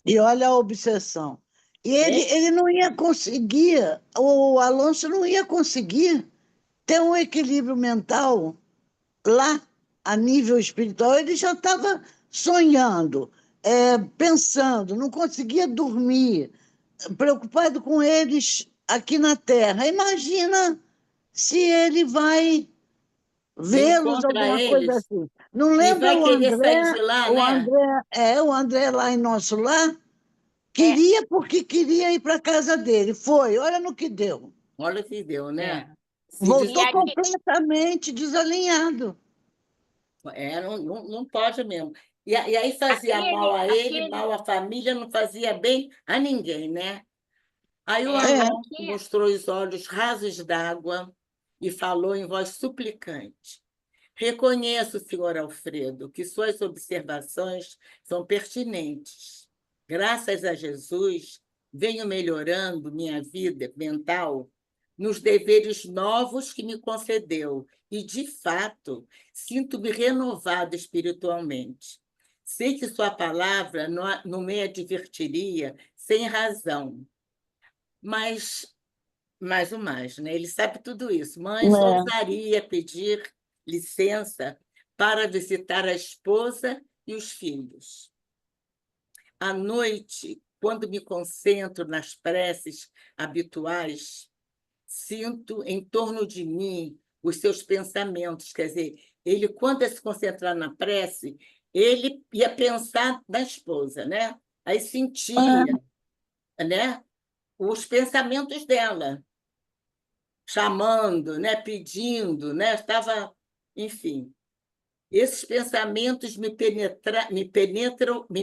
E olha a obsessão. E Hein? ele não ia conseguir, o Alonso não ia conseguir ter um equilíbrio mental lá, a nível espiritual. Ele já estava sonhando, pensando, não conseguia dormir, preocupado com eles aqui na Terra. Imagina se ele vai vê-los, Encontra alguma coisa eles assim. Não e lembra vai querer sair de lá, né? O André lá em Nosso Lar? É, Queria porque queria ir para a casa dele. Foi, olha no que deu. Olha o que deu, é. né? Se E Voltou aqui, completamente desalinhado. não pode mesmo. E aí fazia mal a ele, aquele, mal à família, não fazia bem a ninguém, né? Aí o É, Alonso aqui, mostrou os olhos rasos d'água e falou em voz suplicante: Reconheço, senhor Alfredo, que suas observações são pertinentes. Graças a Jesus, venho melhorando minha vida mental nos deveres novos que me concedeu e, de fato, sinto-me renovado espiritualmente. Sei que sua palavra não me advertiria sem razão, mas mais o mais, né? Ele sabe tudo isso, mas É, ousaria pedir licença para visitar a esposa e os filhos. À noite, quando me concentro nas preces habituais, sinto em torno de mim os seus pensamentos. Quer dizer, ele, quando ia se concentrar na prece, ele ia pensar na esposa, né? Aí sentia, né, os pensamentos dela chamando, né, pedindo, né, estava, enfim. Esses pensamentos me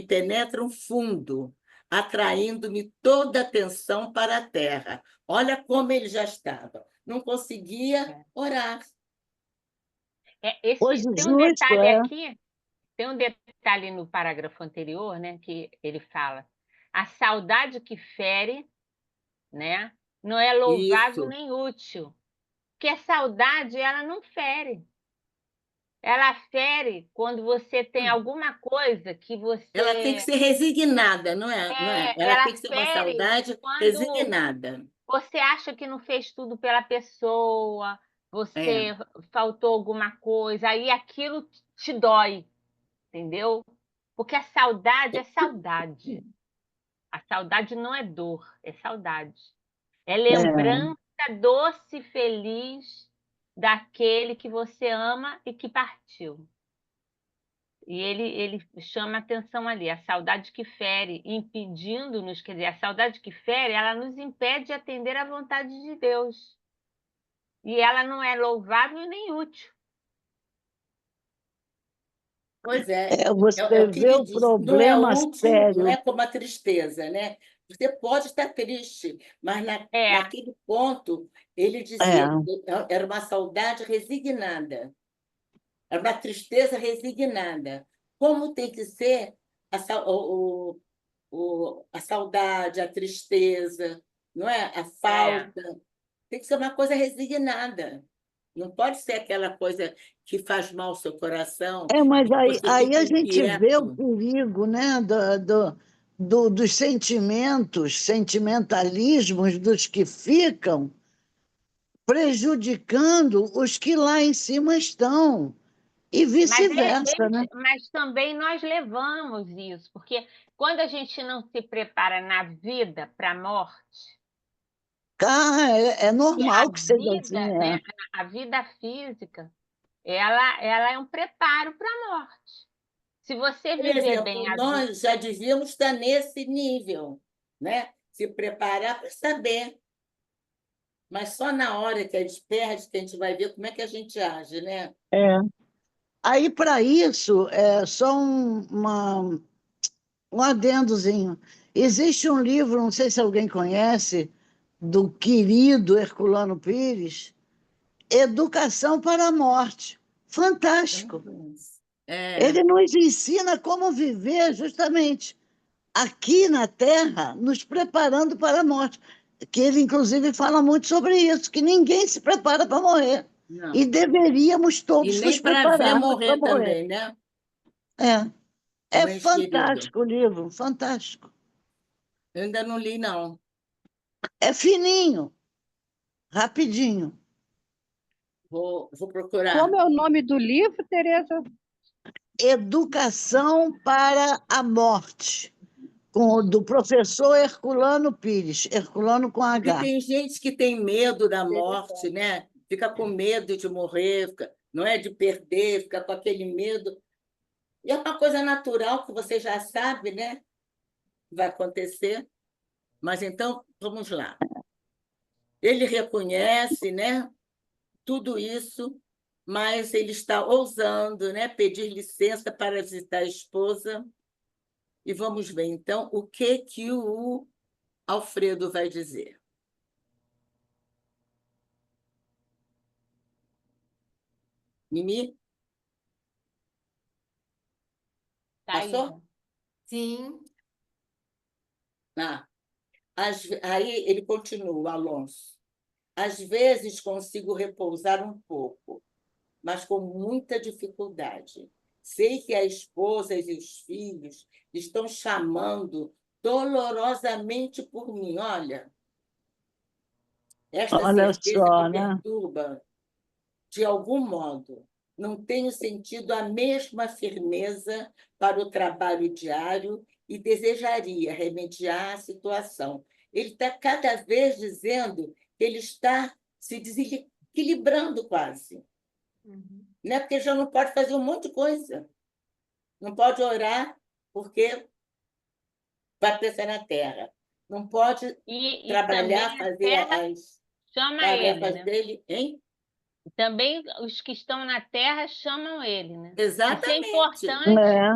penetram fundo, atraindo-me toda a atenção para a terra. Olha como ele já estava. Não conseguia orar. hoje Tem um justo, detalhe é. aqui, tem um detalhe no parágrafo anterior, né, que ele fala: a saudade que fere, né, não é louvável Isso. nem útil, porque a saudade ela não fere. Ela fere quando você tem alguma coisa que Ela tem que você ser resignada, não é? Não é? Ela ela tem que ser uma fere saudade quando resignada. você acha que não fez tudo pela pessoa, É. você faltou alguma coisa, aí aquilo te dói, entendeu? Porque a saudade é saudade. A saudade não é dor, é saudade. É É. lembrança doce e feliz daquele que você ama e que partiu. E ele chama atenção ali, a saudade que fere, impedindo-nos, quer dizer, a saudade que fere, ela nos impede de atender à vontade de Deus. E ela não é louvável nem útil. Pois é, É, é você o que vê ele o diz. Não é problema útil, não é sério. como a tristeza, né? Você pode estar triste, mas É, naquele ponto ele dizia É, que era uma saudade resignada, era uma tristeza resignada. Como tem que ser a, a saudade, a tristeza, não é? A é. falta. Tem que ser uma coisa resignada. Não pode ser aquela coisa que faz mal ao seu coração, mas que aí, você aí fica a gente vê o inquieto. perigo, né, dos sentimentos, sentimentalismos dos que ficam prejudicando os que lá em cima estão, e Mas a vice-versa, né? gente, mas também nós levamos isso, porque quando a gente não se prepara na vida para a morte, Ah, é e a normal que seja assim, vida, né, é. a vida física, ela é um preparo para a morte. Se você Por viver bem exemplo, a vida, nós já devíamos estar nesse nível, né? Se preparar para saber, mas só na hora que a gente perde que a gente vai ver como é que a gente age, né? É. Aí, para isso, é só um adendozinho. Existe um livro, não sei se alguém conhece, do querido Herculano Pires, Educação para a Morte. Fantástico. É, Ele nos ensina como viver justamente aqui na Terra, nos preparando para a morte. Que ele, inclusive, fala muito sobre isso, que ninguém se prepara para morrer. E não. deveríamos E todos nos nem para ver prepararmos para morrer morrer. também, né? É, é O ex-querido. fantástico o livro, fantástico. Eu ainda não li, não. É fininho, rapidinho. Vou procurar. Como é o nome do livro, Tereza? Educação para a Morte, do professor Herculano Pires, Herculano com Porque H. tem gente que tem medo da morte, Interessante. né? Fica com medo de morrer, não é de perder, fica com aquele medo. E é uma coisa natural que você já sabe, né? Que vai acontecer. Mas então, vamos lá. Ele reconhece, né? Tudo isso, mas ele está ousando, né? Pedir licença para visitar a esposa. E vamos ver, então, o que o Alfredo vai dizer. Mimi? Tá aí, Passou? já. Sim. Ah, aí ele continua, Alonso. Às vezes consigo repousar um pouco, mas com muita dificuldade. Sei que a esposa e os filhos estão chamando dolorosamente por mim. Olha, esta Olha certeza me só, né? perturba de algum modo. Não tenho sentido a mesma firmeza para o trabalho diário e desejaria remediar a situação. Ele está cada vez dizendo que ele está se desequilibrando quase, Uhum. né? Porque já não pode fazer um monte de coisa. Não pode orar porque vai pensar na terra. Não pode E também trabalhar, a fazer terra as chama ele, tarefas né? dele, hein? Também os que estão na terra chamam ele, né? Isso é Exatamente. importante, É.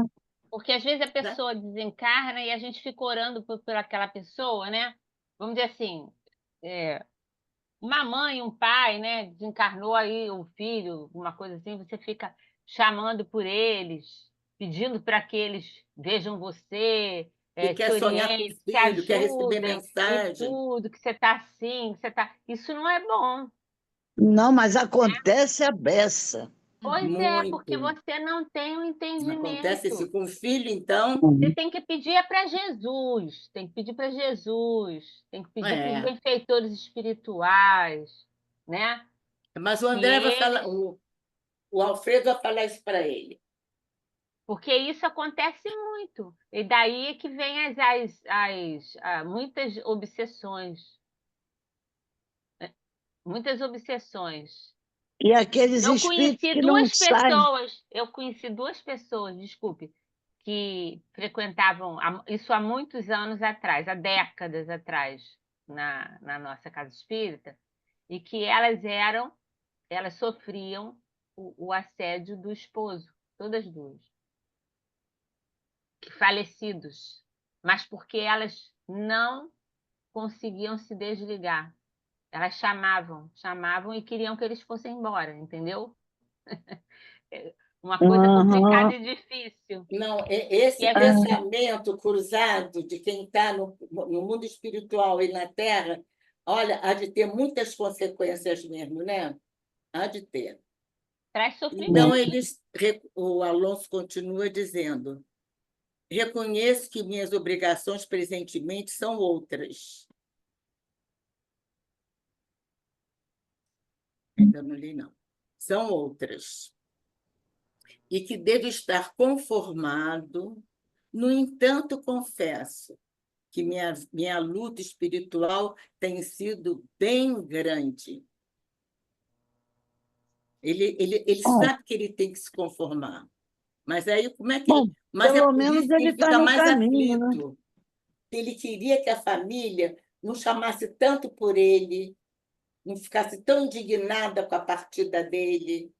porque às vezes a pessoa desencarna e a gente fica orando por aquela pessoa, né? Vamos dizer assim, é, uma mãe, um pai, né? Desencarnou aí o filho, uma coisa assim, você fica chamando por eles, pedindo para que eles vejam você, E te quer sonhar com o orientem, te filho, quer receber ajudem e mensagem. tudo, que você está assim, que você tá. Isso não é bom. Não, mas acontece a beça. Pois é, porque Muito. você não tem o Acontece entendimento. isso com o filho, então, Você tem que pedir para Jesus, tem que pedir para Jesus, tem que pedir para os é. benfeitores espirituais, né? Mas o Que André vai falar, eles, o Alfredo vai falar isso para ele. porque isso acontece muito. E daí é que vem muitas obsessões, muitas obsessões. E aqueles espíritos que não saem. Eu conheci duas pessoas, desculpe, que frequentavam isso há muitos anos atrás, há décadas atrás, na nossa casa espírita, e que elas sofriam o assédio do esposo, todas duas, que falecidos, mas porque elas não conseguiam se desligar. Elas chamavam e queriam que eles fossem embora, entendeu? Uma coisa complicada Aham, e difícil. Não, E esse é, pensamento cruzado de quem está no mundo espiritual e na Terra, olha, há de ter muitas consequências mesmo, né? Há de ter. traz Então, sofrimento. o Alonso continua dizendo: reconheço que minhas obrigações presentemente são outras. Ainda não li, não. São outras. E que devo estar conformado. No entanto, confesso que minha luta espiritual tem sido bem grande. Ele Bom, sabe que ele tem que se conformar. Mas aí, como é que bom, ele. Mas é pelo por menos isso que ele ele está fica no mais caminho, né? aflito. Ele queria que a família não chamasse tanto por ele, não ficasse tão indignada com a partida dele,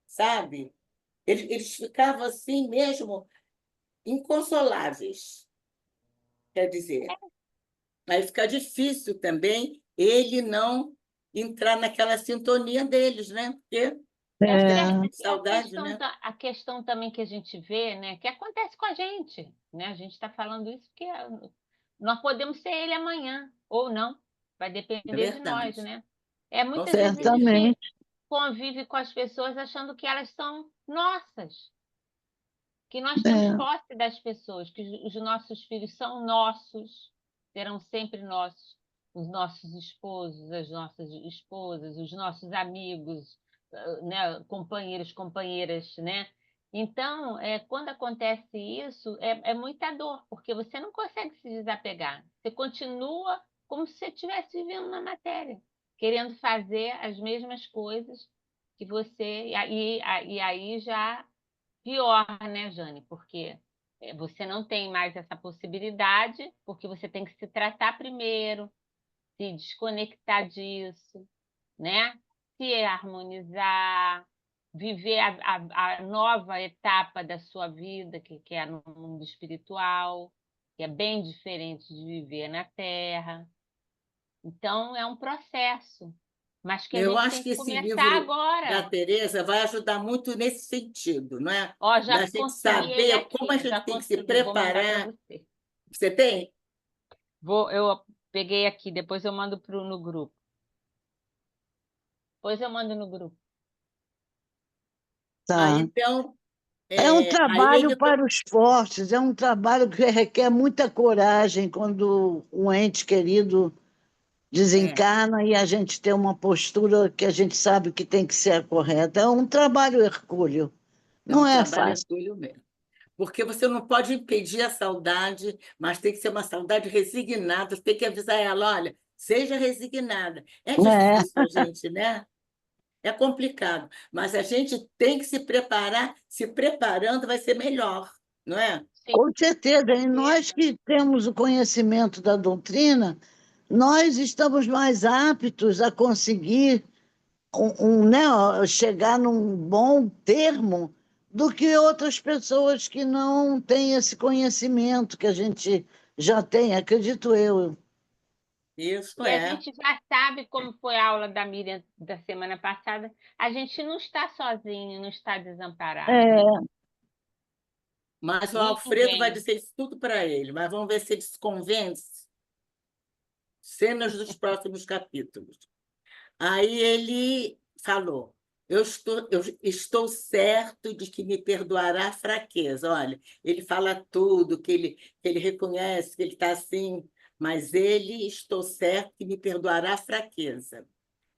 sabe? Eles ficavam assim mesmo, inconsoláveis, quer dizer. Aí fica difícil também ele não entrar naquela sintonia deles, né? Porque Eu acho que É, saudade, né? a questão também que a gente vê, né, que acontece com a gente, né? A gente está falando isso porque nós podemos ser ele amanhã, ou não, vai É depender de nós, verdade. né? Com Muitas vezes a certeza. gente certamente. convive com as pessoas achando que elas são nossas, que nós temos É, posse das pessoas, que os nossos filhos são nossos, serão sempre nossos, os nossos esposos, as nossas esposas, os nossos amigos, né, companheiros, companheiras, né? Então, quando acontece isso, é muita dor, porque você não consegue se desapegar. Você continua como se você estivesse vivendo na matéria, querendo fazer as mesmas coisas que você, e aí já pior, né, Jane? Porque você não tem mais essa possibilidade, porque você tem que se tratar primeiro, se desconectar disso, né? Se harmonizar, viver a nova etapa da sua vida, que é no mundo espiritual, que é bem diferente de viver na Terra. Então, é um processo. mas que a Eu gente acho tem que que esse começar livro da agora. Teresa vai ajudar muito nesse sentido, não é? Ó, já Da gente consegui ele saber como a aqui, já gente tem que se consegui, vou mandar para preparar. você. Você tem? Eu peguei aqui, depois eu mando no grupo. Depois eu mando no grupo. Aí, Tá. então, É um aí trabalho ele... para os fortes, é um trabalho que requer muita coragem quando um ente querido É, desencarna e a gente tem uma postura que a gente sabe que tem que ser a correta. É um trabalho hercúleo, é não um é trabalho fácil. hercúleo mesmo. Porque você não pode impedir a saudade, mas tem que ser uma saudade resignada. Você tem que avisar ela, olha, seja resignada. É É, difícil a gente, né? É complicado, mas a gente tem que se preparar. Se preparando vai ser melhor, não é? Sim, com certeza. E nós certeza. que temos o conhecimento da doutrina, nós estamos mais aptos a conseguir né, chegar num bom termo do que outras pessoas que não têm esse conhecimento que a gente já tem, acredito eu. Isso E a é. gente já sabe como foi a aula da Miriam da semana passada. A gente não está sozinho, não está desamparado. É, Mas o Alfredo vai Ninguém. dizer isso tudo para ele, mas vamos ver se ele se convence. Cenas dos próximos capítulos. Aí ele falou: eu estou certo de que me perdoará a fraqueza. Olha, ele fala tudo, que ele reconhece que ele está assim, mas ele, estou certo que me perdoará a fraqueza.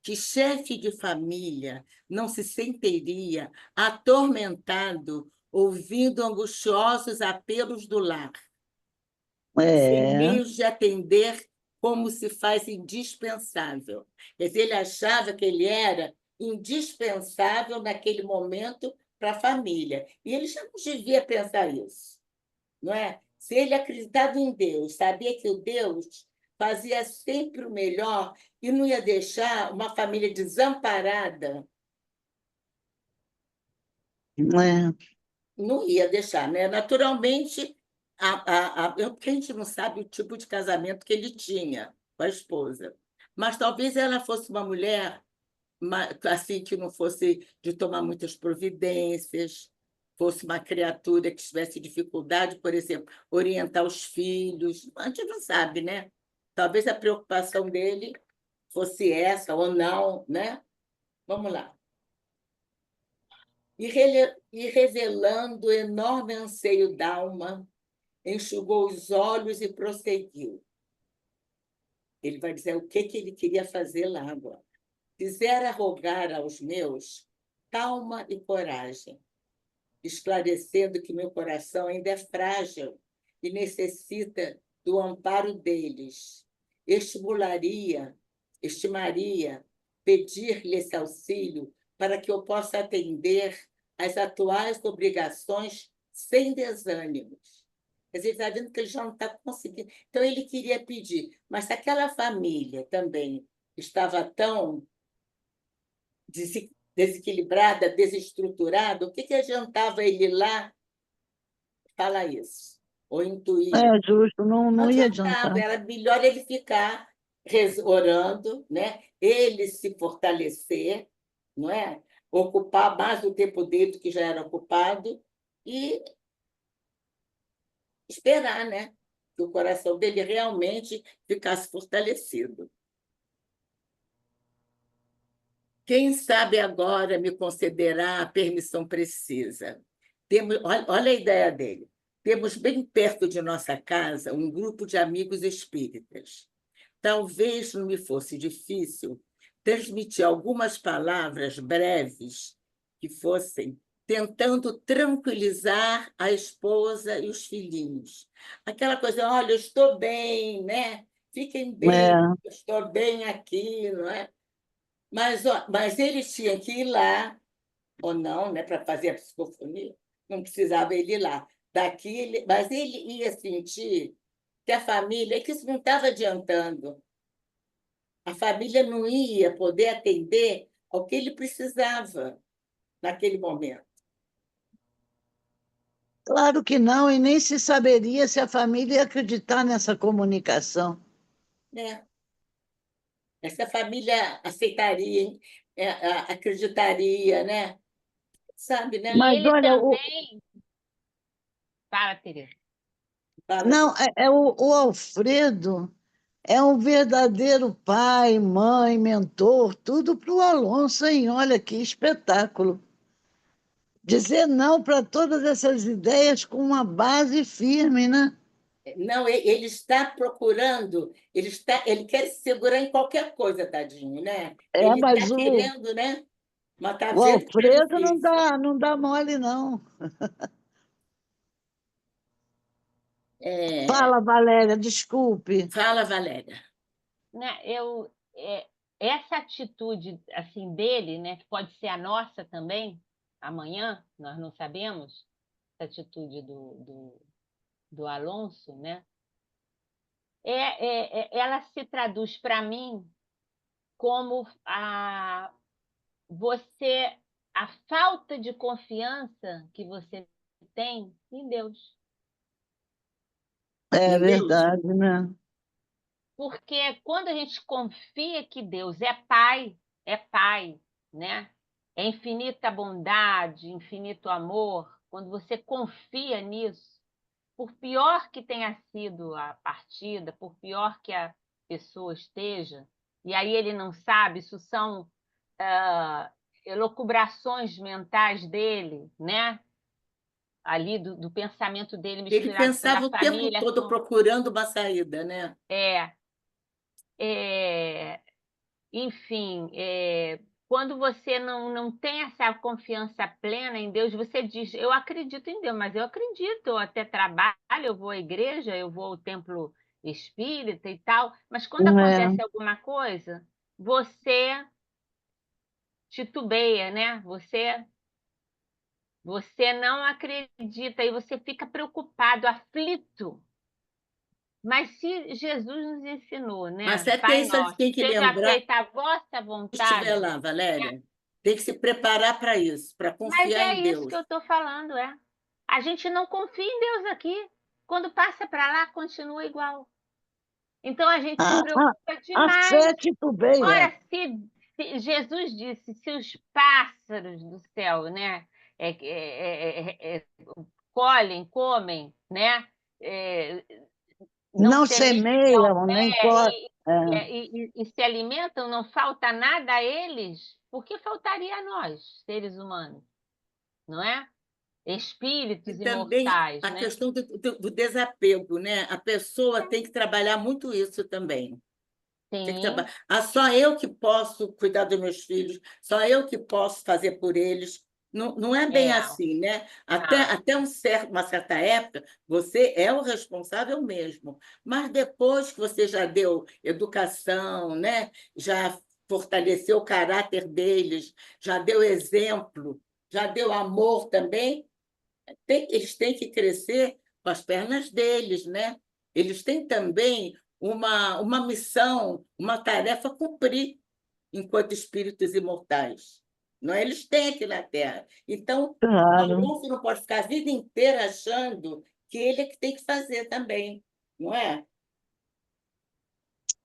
Que chefe de família não se sentiria atormentado ouvindo angustiosos apelos do lar, sem é, meios de atender como se faz indispensável. Quer dizer, ele achava que ele era indispensável naquele momento para a família. E ele já não devia pensar isso, não é? Se ele acreditava em Deus, sabia que o Deus fazia sempre o melhor e não ia deixar uma família desamparada, é. não ia deixar, né? Naturalmente, porque a gente não sabe o tipo de casamento que ele tinha com a esposa, mas talvez ela fosse uma mulher assim que não fosse de tomar muitas providências, fosse uma criatura que tivesse dificuldade, por exemplo, orientar os filhos. A gente não sabe, né? Talvez a preocupação dele fosse essa ou não, né? Vamos lá. E revelando o enorme anseio d'alma, enxugou os olhos e prosseguiu. Ele vai dizer o que ele queria fazer lá agora. Quisera rogar aos meus calma e coragem, esclarecendo que meu coração ainda é frágil e necessita do amparo deles. Estimularia, estimaria pedir-lhe esse auxílio para que eu possa atender às atuais obrigações sem desânimos. Quer dizer, ele está vendo que ele já não está conseguindo. Então, ele queria pedir, mas se aquela família também estava tão desequilibrada, desestruturada, o que adiantava ele ir lá falar isso? Ou intuir? É justo, não, Não não ia adiantava, adiantar. era melhor ele ficar orando, né? Ele se fortalecer, não é? Ocupar mais o tempo dele do que já era ocupado e esperar, né? Que o coração dele realmente ficasse fortalecido. Quem sabe agora me concederá a permissão precisa. Olha a ideia dele. Temos bem perto de nossa casa um grupo de amigos espíritas. Talvez não me fosse difícil transmitir algumas palavras breves que fossem tentando tranquilizar a esposa e os filhinhos. Aquela coisa, olha, eu estou bem, né? Fiquem bem, É, eu estou bem aqui, não é? Mas eles tinham que ir lá, ou não, né, para fazer a psicofonia, não precisava ele ir lá. Mas ele ia sentir que a família, que isso não estava adiantando. A família não ia poder atender ao que ele precisava naquele momento. claro que não, e nem se saberia se a família ia acreditar nessa comunicação. Né? Essa família aceitaria, hein? Acreditaria, né? Sabe, E né? Mas ele olha, também. Fala, Tereza. Fala, não, o Alfredo é um verdadeiro pai, mãe, mentor, tudo para o Alonso, hein? Olha que espetáculo. Dizer não para todas essas ideias com uma base firme, né? não, ele está procurando, ele quer se segurar em qualquer coisa, tadinho, né? É, Ele está mas querendo, né? Mas está o vendo que está Alfredo difícil. não dá mole, não. É, Fala, Valéria, desculpe. fala, Valéria. Né, essa atitude assim dele, né, que pode ser a nossa também, amanhã, nós não sabemos, essa atitude do Alonso, né, ela se traduz para mim como você, a falta de confiança que você tem em Deus. É Em Deus? verdade, né? Porque quando a gente confia que Deus é Pai, né? É infinita bondade, infinito amor, quando você confia nisso, por pior que tenha sido a partida, por pior que a pessoa esteja, e aí ele não sabe, isso são ah, elucubrações mentais dele, né? Ali do pensamento dele Ele misturado pela pensava o tempo família. todo procurando uma saída, né? É, é, enfim, quando você não tem essa confiança plena em Deus, você diz, eu acredito em Deus, mas eu acredito, eu até trabalho, eu vou à igreja, eu vou ao templo espírita e tal, mas quando É. acontece alguma coisa, você titubeia, né? Você não acredita e você fica preocupado, aflito. Mas se Jesus nos ensinou, Mas né? até Pai isso a gente nosso, tem que seja lembrar, feita a vossa se estiver vontade. lá, Valéria, tem que se preparar para isso, para Mas confiar é em isso que eu Deus. estou falando, é. A gente não confia em Deus aqui. Quando passa para lá, continua igual. Então a gente se preocupa A fé demais. titubeia. Ora, se Jesus disse, se os pássaros do céu, né, colhem, comem, né, é, não Não semeiam ao semeiam, pé nem colhem. e se alimentam, não falta nada a eles, por que faltaria a nós, seres humanos, não é? E Espíritos também imortais, a né? questão do desapego, né? A pessoa tem que trabalhar muito isso também. Tem que Sim, trabalhar. Ah, só eu que posso cuidar dos meus filhos, só eu que posso fazer por eles. Não, não é bem é, assim, né? não, Até uma certa época, você é o responsável mesmo. Mas depois que você já deu educação, né? Já fortaleceu o caráter deles, já deu exemplo, já deu amor também, eles têm que crescer com as pernas deles, né? Eles têm também uma missão, uma tarefa a cumprir enquanto espíritos imortais. Não é? Eles têm aqui na Terra. Então, o Claro. aluno não pode ficar a vida inteira achando que ele é que tem que fazer também, não é?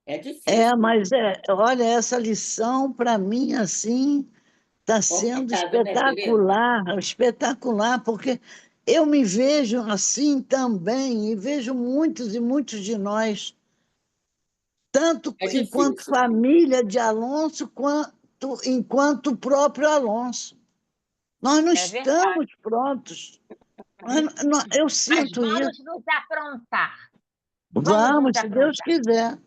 É É, difícil, mas olha, essa lição, para mim, assim, está sendo complicado, né, Tereza? espetacular, espetacular, porque eu me vejo assim também, e vejo muitos e muitos de nós, tanto É enquanto difícil. família de Alonso, quanto enquanto o próprio Alonso. Nós não é verdade. estamos prontos. Eu Mas sinto isso. vamos nos aprontar. Vamos nos Vamos, se Deus aprontar. quiser.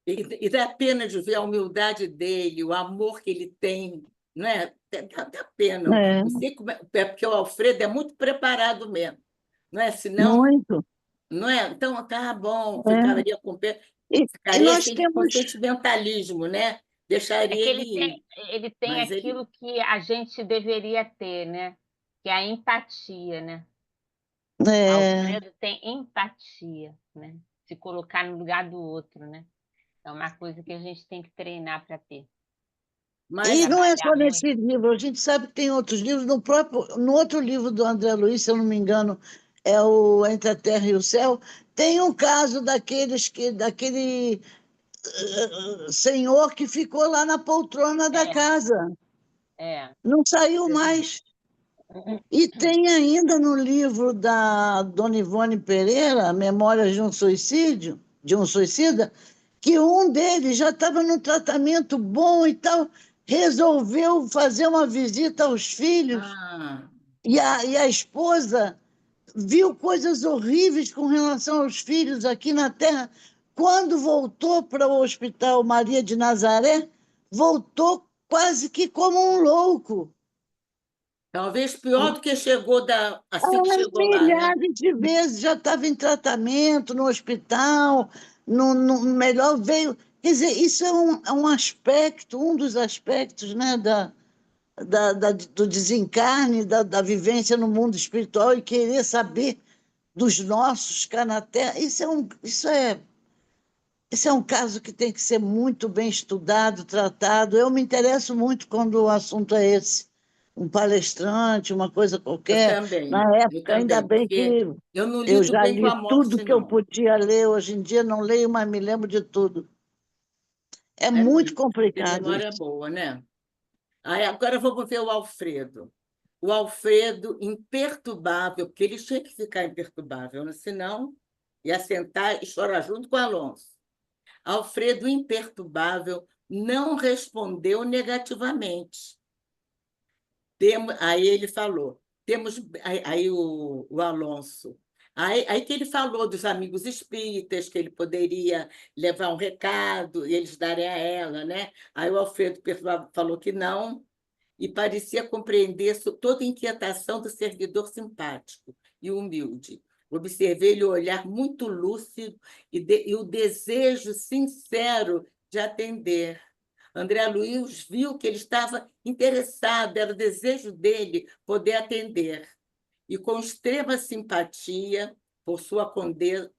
E dá pena de ver a humildade dele, o amor que ele tem, não é? Dá pena. É, Não sei como é, porque o Alfredo é muito preparado mesmo, não é? Senão, muito. não é? Então, tá bom, É. E ficaria nós assim, com temos. sentimentalismo, né? É Deixaria que ele ir. ele tem Mas ele aquilo que a gente deveria ter, né? Que é a empatia, né? É, Alfredo tem empatia, né? Se colocar no lugar do outro, né? É uma coisa que a gente tem que treinar para ter. e mas não é só Trabalhar muito. nesse livro, a gente sabe que tem outros livros, no outro livro do André Luiz, se eu não me engano, é o Entre a Terra e o Céu, tem um caso daquele senhor que ficou lá na poltrona da casa, não saiu mais. E tem ainda no livro da Dona Ivone Pereira, Memórias de um Suicídio, de um Suicida, que um deles já estava num tratamento bom e tal, resolveu fazer uma visita aos filhos, Ah, e a esposa viu coisas horríveis com relação aos filhos aqui na Terra. Quando voltou para o Hospital Maria de Nazaré, voltou quase que como um louco. talvez pior do que chegou assim que chegou lá, né? Milhares de vezes já estava em tratamento no hospital, melhor veio. Quer dizer, isso é um aspecto, um dos aspectos, né, do desencarne, da vivência no mundo espiritual e querer saber dos nossos cá na Terra. Esse é um caso que tem que ser muito bem estudado, tratado. Eu me interesso muito quando o assunto é esse. Um palestrante, uma coisa qualquer. Na Eu época, ainda também, bem porque que eu não eu lido já bem com li a tudo morte, que eu não. podia ler. Hoje em dia não leio, mas me lembro de tudo. É É muito mesmo, tem complicado memória isso. boa, né? Aí, agora vamos ver o Alfredo. O Alfredo imperturbável, porque ele tinha que ficar imperturbável, né? Senão ia sentar e chorar junto com o Alonso. Alfredo imperturbável não respondeu negativamente. Aí ele falou, aí o Alonso, aí que ele falou dos amigos espíritas, que ele poderia levar um recado e eles darem a ela, né? Aí o Alfredo falou que não, e parecia compreender toda a inquietação do servidor simpático e humilde. Observei-lhe o olhar muito lúcido e o desejo sincero de atender. André Luiz viu que ele estava interessado, era o desejo dele poder atender. E com extrema simpatia, por sua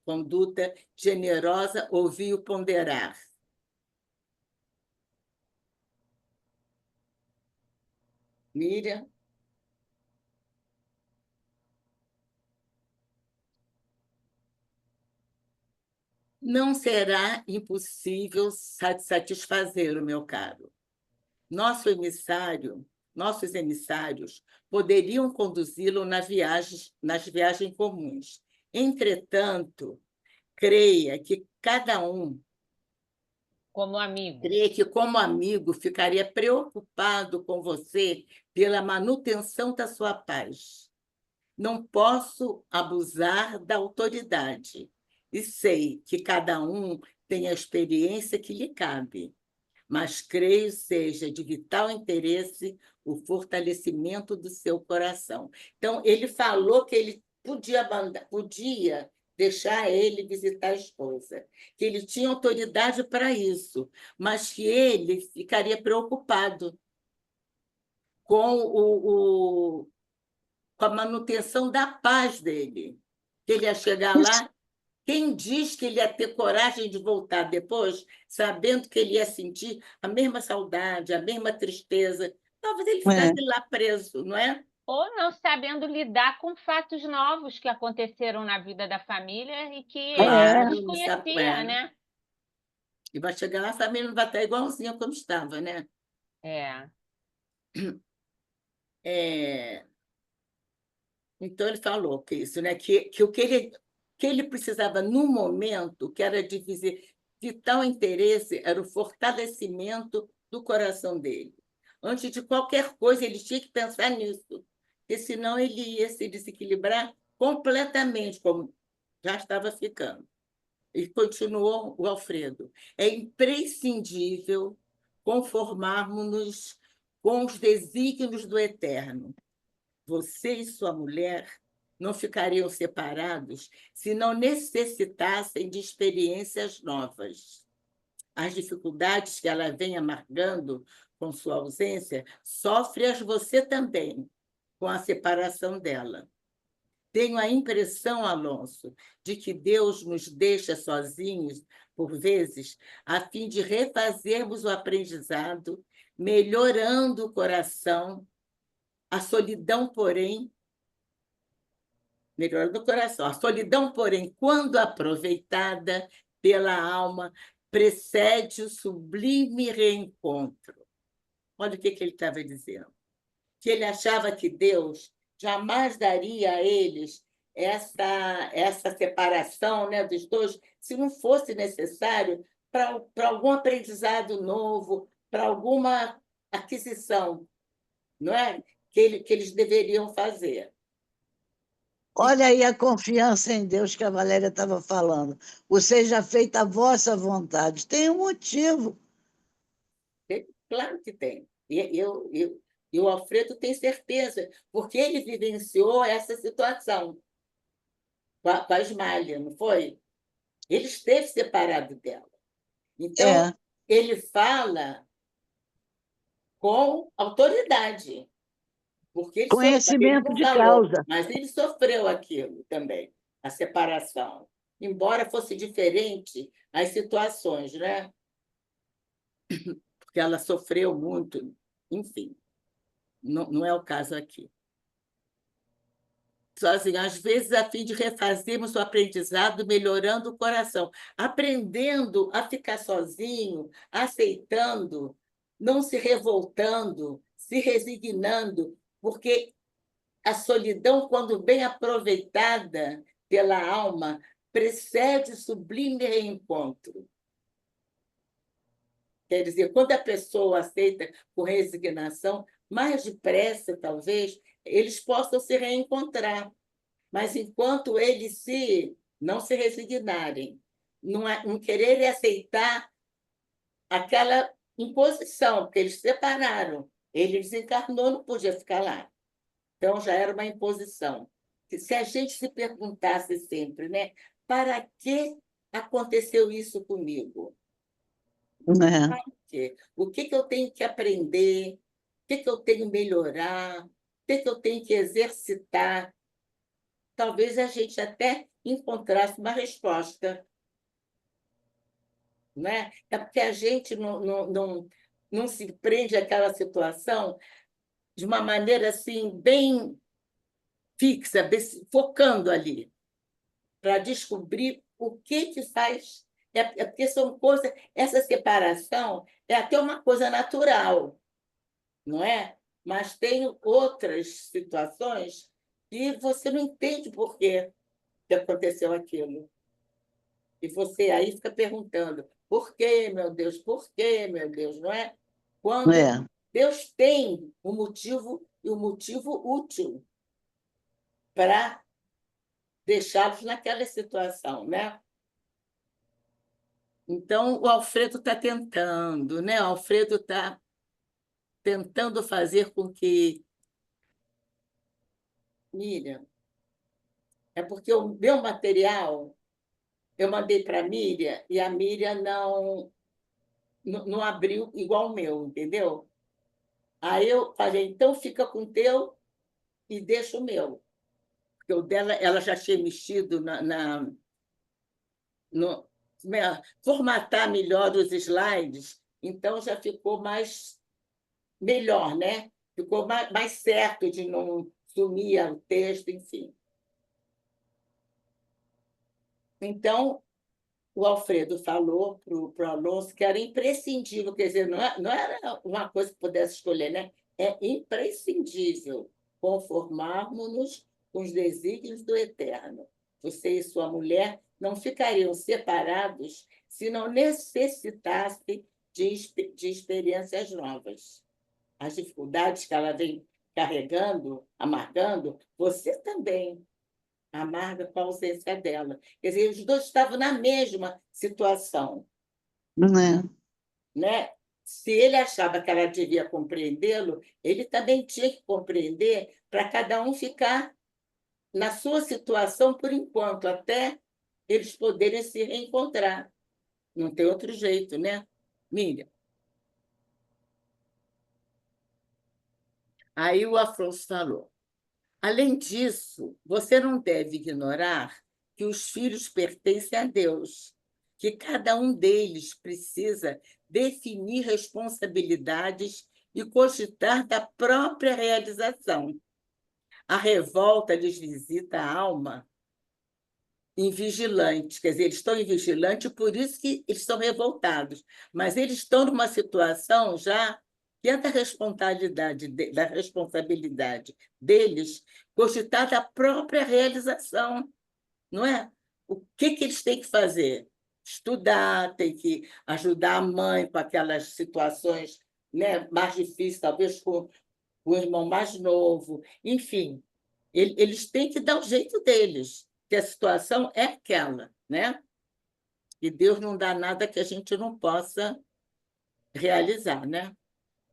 conduta generosa, ouviu ponderar. Miriam, não será impossível satisfazer o meu caro. Nosso emissário, nossos emissários poderiam conduzi-lo nas viagens comuns. Entretanto, creia que cada um Como amigo. creia que, como amigo, ficaria preocupado com você pela manutenção da sua paz. Não posso abusar da autoridade e sei que cada um tem a experiência que lhe cabe, mas creio seja de vital interesse o fortalecimento do seu coração. Então, ele falou que ele podia deixar ele visitar a esposa, que ele tinha autoridade para isso, mas que ele ficaria preocupado com, com a manutenção da paz dele, que ele ia chegar Isso, lá. Quem diz que ele ia ter coragem de voltar depois, sabendo que ele ia sentir a mesma saudade, a mesma tristeza? Talvez ele ficasse é, lá preso, não é? Ou não sabendo lidar com fatos novos que aconteceram na vida da família e que ele é, Claro, não sabe. desconhecia, né? E vai chegar lá, a família não vai estar igualzinha como estava, né? É. É, então, ele falou que isso, né? Que o que ele precisava no momento, que era de vital interesse, era o fortalecimento do coração dele. Antes de qualquer coisa, ele tinha que pensar nisso, porque senão ele ia se desequilibrar completamente, como já estava ficando. E continuou o Alfredo. É imprescindível conformarmos-nos com os desígnios do Eterno. Você e sua mulher não ficariam separados se não necessitassem de experiências novas. As dificuldades que ela vem amargando com sua ausência, sofre-as você também, com a separação dela. Tenho a impressão, Alonso, de que Deus nos deixa sozinhos, por vezes, a fim de refazermos o aprendizado, melhorando o coração. A solidão, porém, melhorando o coração. A solidão, porém, quando aproveitada pela alma, precede o sublime reencontro. Olha o que ele estava dizendo. Que ele achava que Deus jamais daria a eles essa separação, né, dos dois, se não fosse necessário para algum aprendizado novo, para alguma aquisição, não é? Que eles deveriam fazer. Olha aí a confiança em Deus que a Valéria estava falando. O seja feita a vossa vontade. Tem um motivo. Claro que tem. E o Alfredo tem certeza, porque ele vivenciou essa situação com a Ismália, não foi? Ele esteve separado dela. Então, É, ele fala com autoridade, porque ele sofreu, ele conhecimento não de falou, causa. mas ele sofreu aquilo também, a separação. Embora fosse diferente as situações, né? Porque ela sofreu muito, enfim, não é o caso aqui. Sozinho, às vezes, a fim de refazermos o aprendizado, melhorando o coração, aprendendo a ficar sozinho, aceitando, não se revoltando, se resignando, porque a solidão, quando bem aproveitada pela alma, precede o sublime reencontro. Quer dizer, quando a pessoa aceita com resignação, mais depressa, talvez, eles possam se reencontrar. Mas enquanto eles não se resignarem, não quererem aceitar aquela imposição, porque eles separaram, ele desencarnou, não podia ficar lá. Então, já era uma imposição. Se a gente se perguntasse sempre, né, para que aconteceu isso comigo? Né? O que eu tenho que aprender? O que eu tenho que melhorar? O que eu tenho que exercitar? Talvez a gente até encontrasse uma resposta. Né? É porque a gente não se prende àquela situação de uma maneira assim, bem fixa, focando ali, para descobrir o que faz. É porque são coisas. Essa separação é até uma coisa natural, não é? Mas tem outras situações que você não entende por que aconteceu aquilo. E você aí fica perguntando: por quê, meu Deus? Por quê, meu Deus? Não é? Quando É. Deus tem um motivo e um motivo útil para deixá-los naquela situação, né? Então, o Alfredo está tentando, né? O Alfredo está tentando fazer com que. Miriam, é porque o meu material eu mandei para a Miriam e a Miriam não abriu igual o meu, entendeu? Aí eu falei, então fica com o teu e deixa o meu. Porque o dela, ela já tinha mexido no, formatar melhor os slides, então já ficou melhor, né? Ficou mais certo de não sumir o texto, enfim. Então, o Alfredo falou para o Alonso que era imprescindível, quer dizer, não era uma coisa que pudesse escolher, né? É imprescindível conformarmos-nos com os desígnios do Eterno. Você e sua mulher não ficariam separados se não necessitassem de experiências novas. As dificuldades que ela vem carregando, amargando, você também amarga com a ausência dela. Quer dizer, os dois estavam na mesma situação, Né? né? Se ele achava que ela devia compreendê-lo, ele também tinha que compreender para cada um ficar na sua situação por enquanto, até eles poderem se reencontrar. Não tem outro jeito, né, Miriam? Aí o Afonso falou: além disso, você não deve ignorar que os filhos pertencem a Deus, que cada um deles precisa definir responsabilidades e cogitar da própria realização. A revolta lhes visita a alma em vigilante, quer dizer, eles estão em vigilante, por isso que eles estão revoltados, mas eles estão numa situação já que é da responsabilidade deles cogitar da própria realização, não é? O que eles têm que fazer? Estudar, tem que ajudar a mãe com aquelas situações, né, mais difíceis, talvez com o irmão mais novo, enfim, eles têm que dar o jeito deles, que a situação é aquela, né? E Deus não dá nada que a gente não possa realizar, né?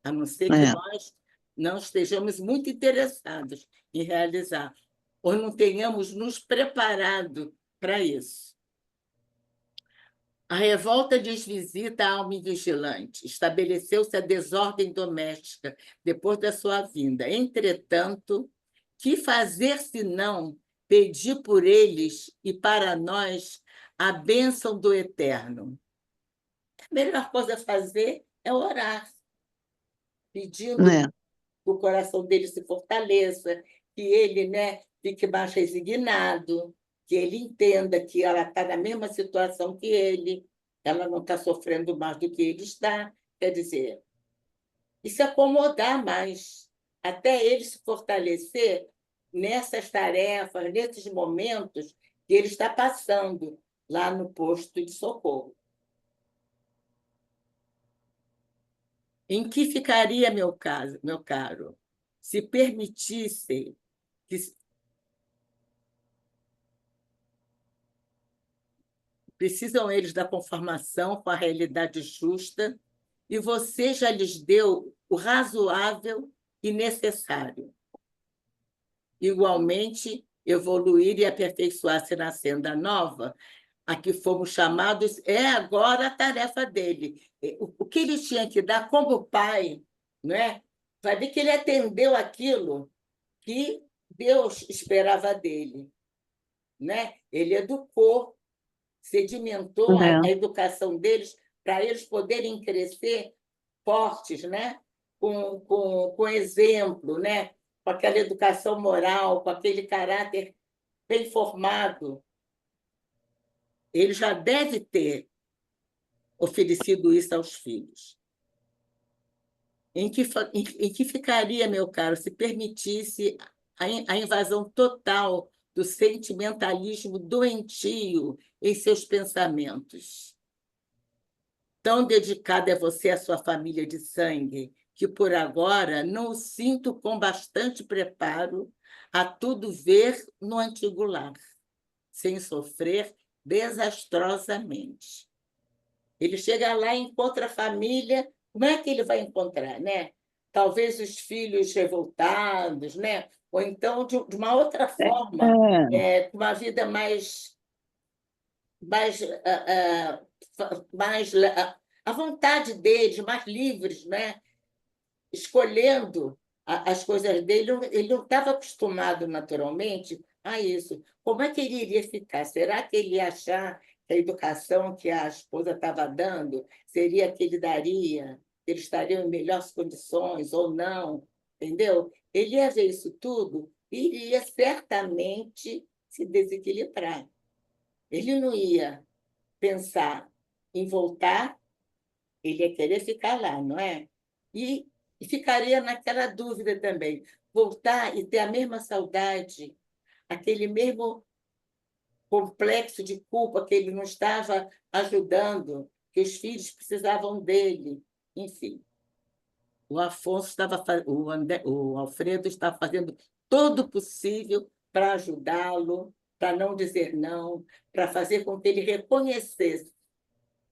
A não ser que É. nós não estejamos muito interessados em realizar, ou não tenhamos nos preparado para isso. A revolta diz visita à alma invigilante. Estabeleceu-se a desordem doméstica depois da sua vinda. Entretanto, que fazer senão pedir por eles e para nós a bênção do Eterno? A melhor coisa a fazer é orar, pedindo Né? que o coração dele se fortaleça, que ele, né, fique mais resignado, que ele entenda que ela está na mesma situação que ele, ela não está sofrendo mais do que ele está. Quer dizer, e se acomodar mais, até ele se fortalecer nessas tarefas, nesses momentos que ele está passando lá no posto de socorro. Em que ficaria, meu caro, se permitisse que precisam eles da conformação com a realidade justa, e você já lhes deu o razoável e necessário. Igualmente, evoluir e aperfeiçoar-se na senda nova, a que fomos chamados, é agora a tarefa dele. O que ele tinha que dar como pai, não é? Vai ver que ele atendeu aquilo que Deus esperava dele, né? Ele educou, sedimentou a É. educação deles para eles poderem crescer fortes, né? Com exemplo, né? Com aquela educação moral, com aquele caráter bem formado. Ele já deve ter oferecido isso aos filhos. Em que ficaria, meu caro, se permitisse a invasão total do sentimentalismo doentio em seus pensamentos? Tão dedicado é você à sua família de sangue, que por agora não o sinto com bastante preparo a tudo ver no antigo lar, sem sofrer desastrosamente. Ele chega lá e encontra a família. Como é que ele vai encontrar, né? Talvez os filhos revoltados, né? Ou então de uma outra forma, É. com uma vida mais à vontade deles, mais livres, né? Escolhendo as coisas dele. Ele não estava acostumado naturalmente a isso. Como é que ele iria ficar? Será que ele ia achar que a educação que a esposa estava dando seria a que ele daria? Eles estariam em melhores condições ou não? Entendeu? Ele ia ver isso tudo e iria certamente se desequilibrar. Ele não ia pensar em voltar, ele ia querer ficar lá, não é? E ficaria naquela dúvida também, voltar e ter a mesma saudade, aquele mesmo complexo de culpa que ele não estava ajudando, que os filhos precisavam dele, enfim. O Alfredo estava fazendo todo o possível para ajudá-lo, para não dizer não, para fazer com que ele reconhecesse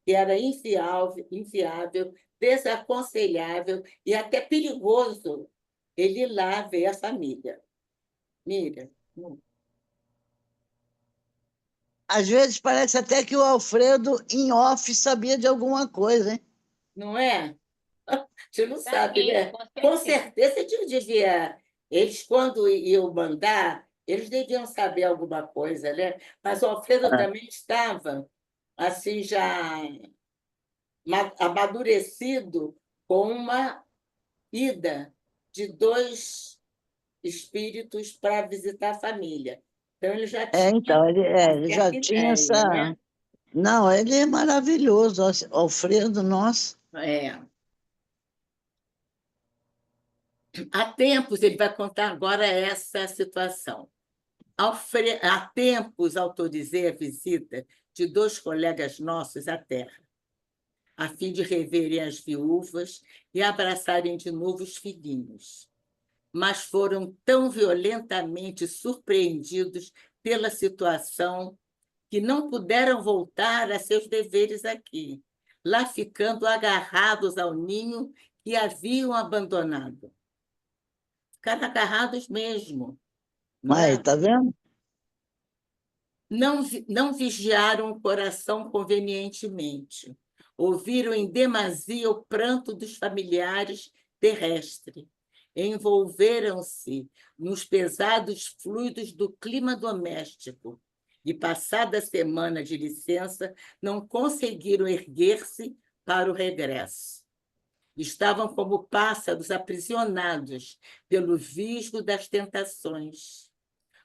que era inviável, desaconselhável e até perigoso ele ir lá ver a família. Miriam, Às vezes parece até que o Alfredo, em off, sabia de alguma coisa, hein? não é? Você não sabe, Sabia, né? com Com certeza. certeza ele devia. Eles, quando iam mandar, eles deviam saber alguma coisa, né? Mas o Alfredo também estava assim já amadurecido com uma ida de dois espíritos para visitar a família. Então, ele já tinha Então, uma ele já certa tinha ideia, essa. né? Não, ele é maravilhoso, Alfredo, nossa. É. Há tempos, ele vai contar agora essa situação. Há tempos autorizei a visita de 2 colegas nossos à Terra, a fim de reverem as viúvas e abraçarem de novo os filhinhos. Mas foram tão violentamente surpreendidos pela situação que não puderam voltar a seus deveres aqui, lá ficando agarrados ao ninho que haviam abandonado. Ficaram agarrados mesmo, não Aí, é? tá vendo? Não vigiaram o coração convenientemente. Ouviram em demasia o pranto dos familiares terrestres. Envolveram-se nos pesados fluidos do clima doméstico e, passada a semana de licença, não conseguiram erguer-se para o regresso. Estavam como pássaros aprisionados pelo visgo das tentações.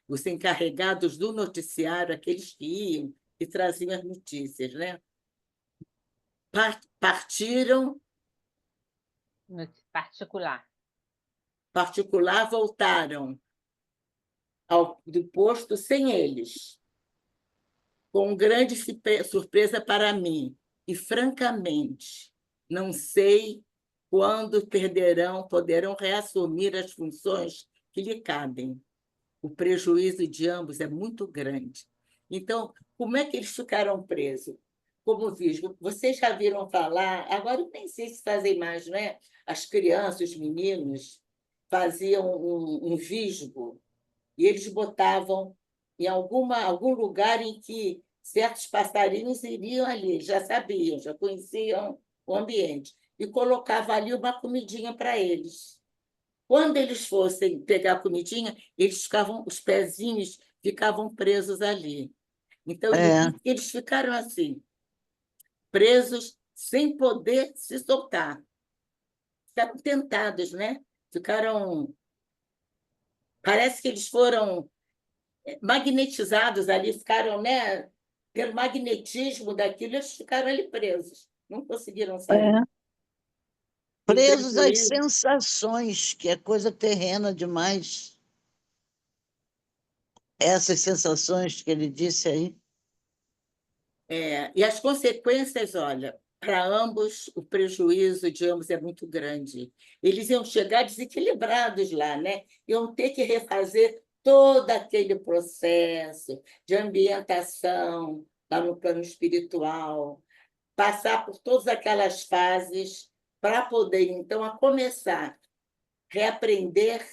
Os encarregados do noticiário, aqueles que iam e traziam as notícias, né? Partiram, No particular. voltaram do posto sem eles, com grande surpresa para mim. E, francamente, não sei quando poderão reassumir as funções que lhe cabem. O prejuízo de ambos é muito grande. Então, como é que eles ficaram presos? Como visgo, vocês já viram falar, agora eu nem sei se fazem mais, não é? As crianças, os meninos, faziam um visgo e eles botavam em algum lugar em que certos passarinhos iriam ali, já sabiam, já conheciam o ambiente, e colocava ali uma comidinha para eles. Quando eles fossem pegar a comidinha, os pezinhos ficavam presos ali. Então, ele É, disse que eles ficaram assim, presos, sem poder se soltar. Ficaram tentados, né? Ficaram. Parece que eles foram magnetizados ali, ficaram, né? Pelo magnetismo daquilo, eles ficaram ali presos, não conseguiram sair. é. E o Presos às prejuízo. sensações, que é coisa terrena demais. Essas sensações que ele disse aí. E as consequências, olha, para ambos, o prejuízo de ambos é muito grande. Eles iam chegar desequilibrados lá, né? Iam ter que refazer todo aquele processo de ambientação lá no plano espiritual, passar por todas aquelas fases para poder, então, a começar, reaprender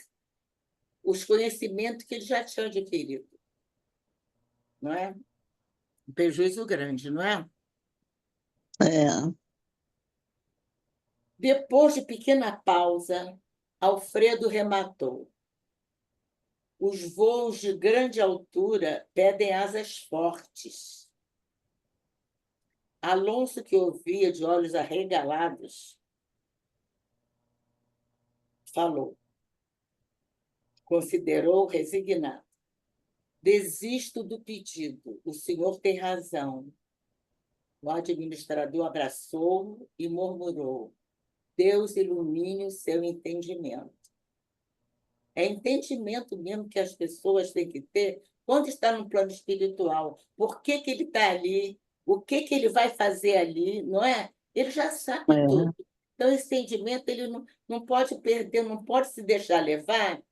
os conhecimentos que eles já tinham adquirido, não é? Um prejuízo grande, não é? É. Depois de pequena pausa, Alfredo rematou. Os voos de grande altura pedem asas fortes. Alonso, que ouvia de olhos arregalados, falou. Considerou resignado. Desisto do pedido. O senhor tem razão. O administrador abraçou-o e murmurou. Deus ilumine o seu entendimento. É entendimento mesmo que as pessoas têm que ter quando está no plano espiritual. Por que que ele está ali? O que que ele vai fazer ali? Não é? Ele já sabe É. tudo. Então, esse entendimento ele não pode perder, não pode se deixar levar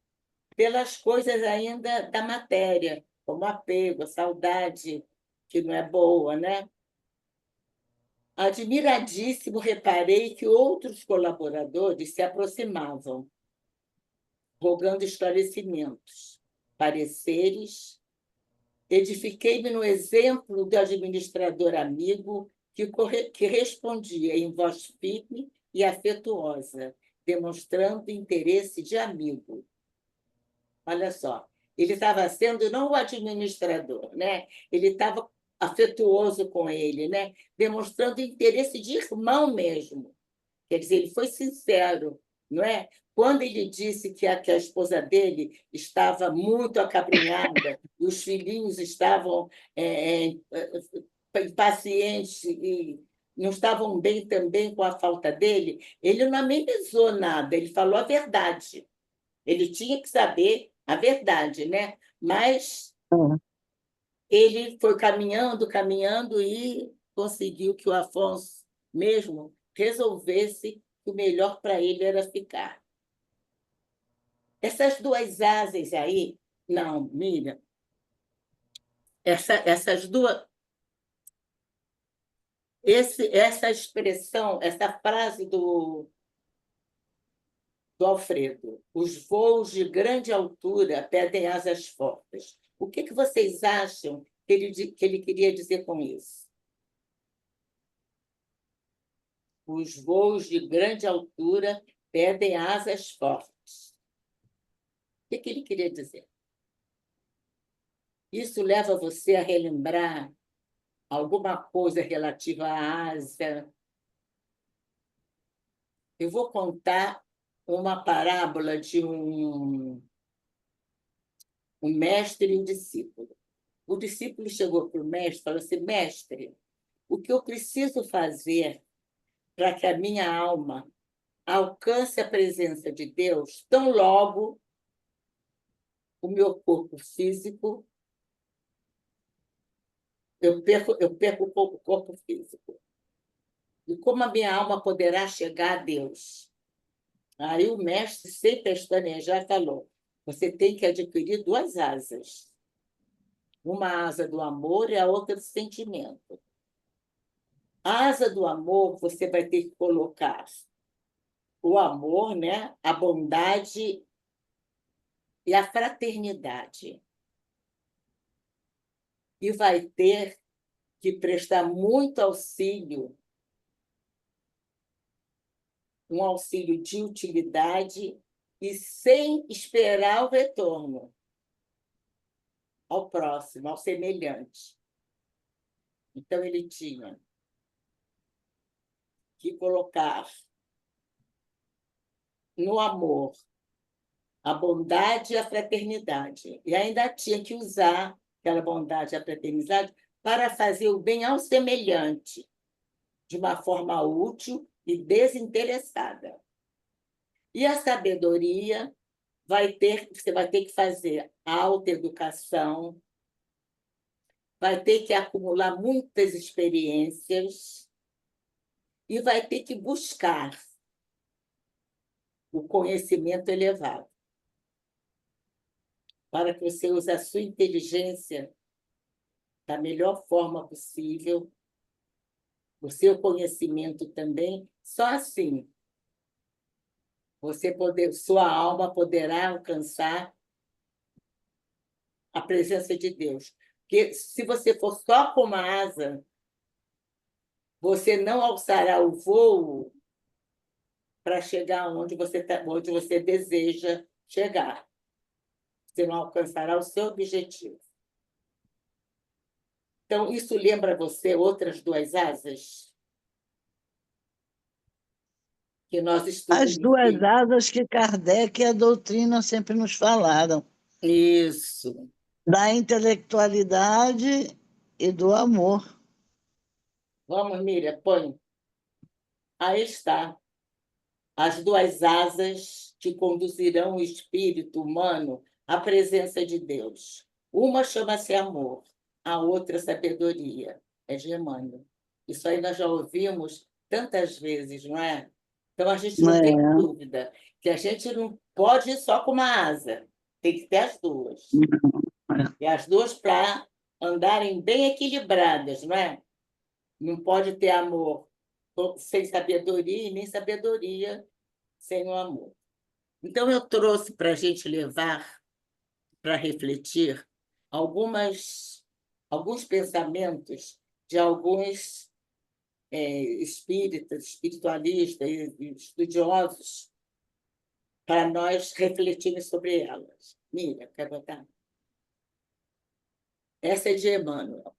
pelas coisas ainda da matéria, como apego, saudade, que não é boa, né? Admiradíssimo, reparei que outros colaboradores se aproximavam, rogando esclarecimentos, pareceres. Edifiquei-me no exemplo do administrador amigo que respondia em voz firme e afetuosa, demonstrando interesse de amigo. Olha só, ele estava sendo não o administrador, né? Ele estava afetuoso com ele, né? Demonstrando interesse de irmão mesmo. Quer dizer, ele foi sincero não é? Quando ele disse que a esposa dele estava muito acabrunhada, e os filhinhos estavam impacientes e não estavam bem também com a falta dele, ele não amenizou nada, ele falou a verdade. Ele tinha que saber a verdade, né? Mas ele foi caminhando, caminhando e conseguiu que o Afonso mesmo resolvesse que o melhor para ele era ficar. Essas duas asas aí, não, Miriam, essas duas, essa expressão, essa frase do Alfredo, os voos de grande altura pedem asas fortes. O que vocês acham que ele queria dizer com isso? Os voos de grande altura pedem asas fortes. O que ele queria dizer? Isso leva você a relembrar alguma coisa relativa à asa. Eu vou contar uma parábola de um mestre e um discípulo. O discípulo chegou para o mestre e falou assim: mestre, o que eu preciso fazer para que a minha alma alcance a presença de Deus tão logo o meu corpo físico, eu perco o corpo físico. E como a minha alma poderá chegar a Deus? Aí o mestre, sem pestanejar, falou: você tem que adquirir duas asas. Uma asa do amor e a outra do sentimento. A asa do amor, você vai ter que colocar o amor, né? A bondade e a fraternidade. E vai ter que prestar muito auxílio, um auxílio de utilidade e sem esperar o retorno ao próximo, ao semelhante. Então, ele tinha que colocar no amor a bondade e a fraternidade. E ainda tinha que usar aquela bondade e a fraternidade para fazer o bem ao semelhante, de uma forma útil e desinteressada. E a sabedoria você vai ter que fazer autoeducação, vai ter que acumular muitas experiências e vai ter que buscar o conhecimento elevado, para que você use a sua inteligência da melhor forma possível, o seu conhecimento também. Só assim sua alma poderá alcançar a presença de Deus. Porque se você for só com uma asa, você não alçará o voo para chegar onde você deseja chegar. Você não alcançará o seu objetivo. Então, isso lembra você outras duas asas que nós As estudamos? duas asas que Kardec e a doutrina sempre nos falaram, Isso. da intelectualidade e do amor. Vamos, Miriam, põe. Aí está. As duas asas que conduzirão o espírito humano à presença de Deus. Uma chama-se amor, a outra sabedoria. É Germânia. Isso aí nós já ouvimos tantas vezes, não é? Então, a gente não tem É, dúvida que a gente não pode ir só com uma asa, tem que ter as duas. E as duas para andarem bem equilibradas, não é? Não pode ter amor sem sabedoria e nem sabedoria sem o amor. Então, eu trouxe para a gente levar, para refletir, alguns pensamentos de alguns espíritas, espiritualistas e estudiosos, para nós refletirmos sobre elas. Mira, quer botar? Essa é de Emmanuel.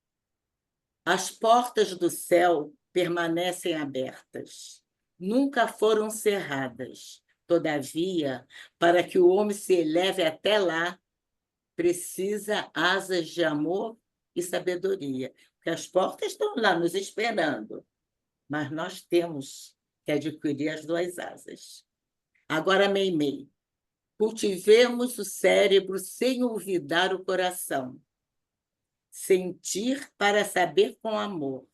As portas do céu permanecem abertas, nunca foram cerradas, Todavia, para que o homem se eleve até lá, precisa asas de amor e sabedoria, porque as portas estão lá nos esperando, mas nós temos que adquirir as duas asas. Agora, Meimei, cultivemos o cérebro sem olvidar o coração. Sentir para saber com amor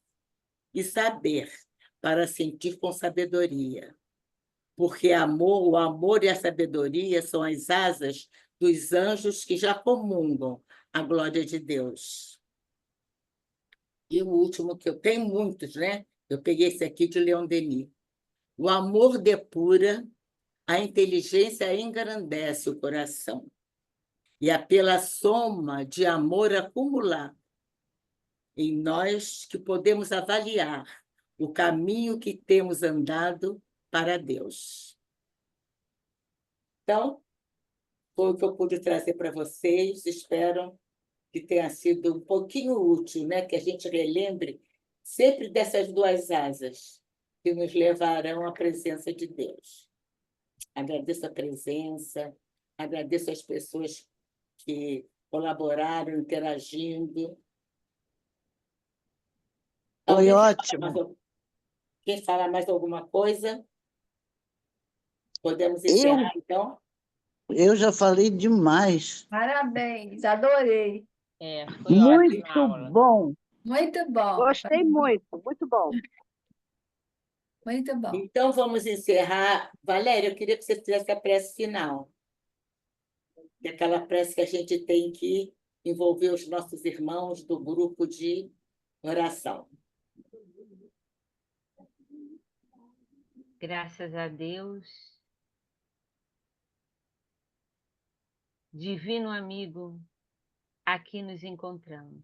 e saber para sentir com sabedoria. Porque o amor e a sabedoria são as asas dos anjos que já comungam a glória de Deus. E o último, que eu tenho muitos, né? Eu peguei esse aqui de Leon Denis. O amor depura, a inteligência engrandece o coração. E é pela soma de amor acumular em nós que podemos avaliar o caminho que temos andado para Deus. Então, foi o que eu pude trazer para vocês. Espero que tenha sido um pouquinho útil, né? Que a gente relembre sempre dessas duas asas que nos levarão à presença de Deus. Agradeço a presença, agradeço as pessoas que colaboraram, interagindo. Foi Alguém ótimo. quer falar mais alguma coisa? Podemos Eu, encerrar, então? eu já falei demais. Parabéns, adorei. Foi ótima a aula. Bom. Muito bom, Gostei muito bom. muito bom. Então, vamos encerrar. Valéria, eu queria que você fizesse a prece final. Que é aquela prece que a gente tem que envolver os nossos irmãos do grupo de oração. Graças a Deus, divino amigo, aqui nos encontramos.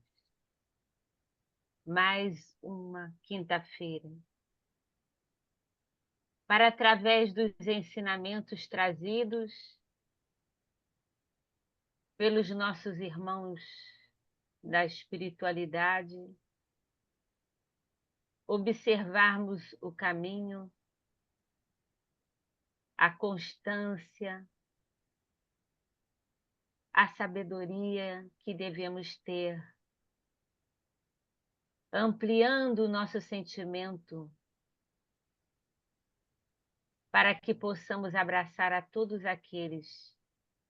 Mais uma quinta-feira, para, através dos ensinamentos trazidos pelos nossos irmãos da espiritualidade, observarmos o caminho, a constância, a sabedoria que devemos ter, ampliando o nosso sentimento para que possamos abraçar a todos aqueles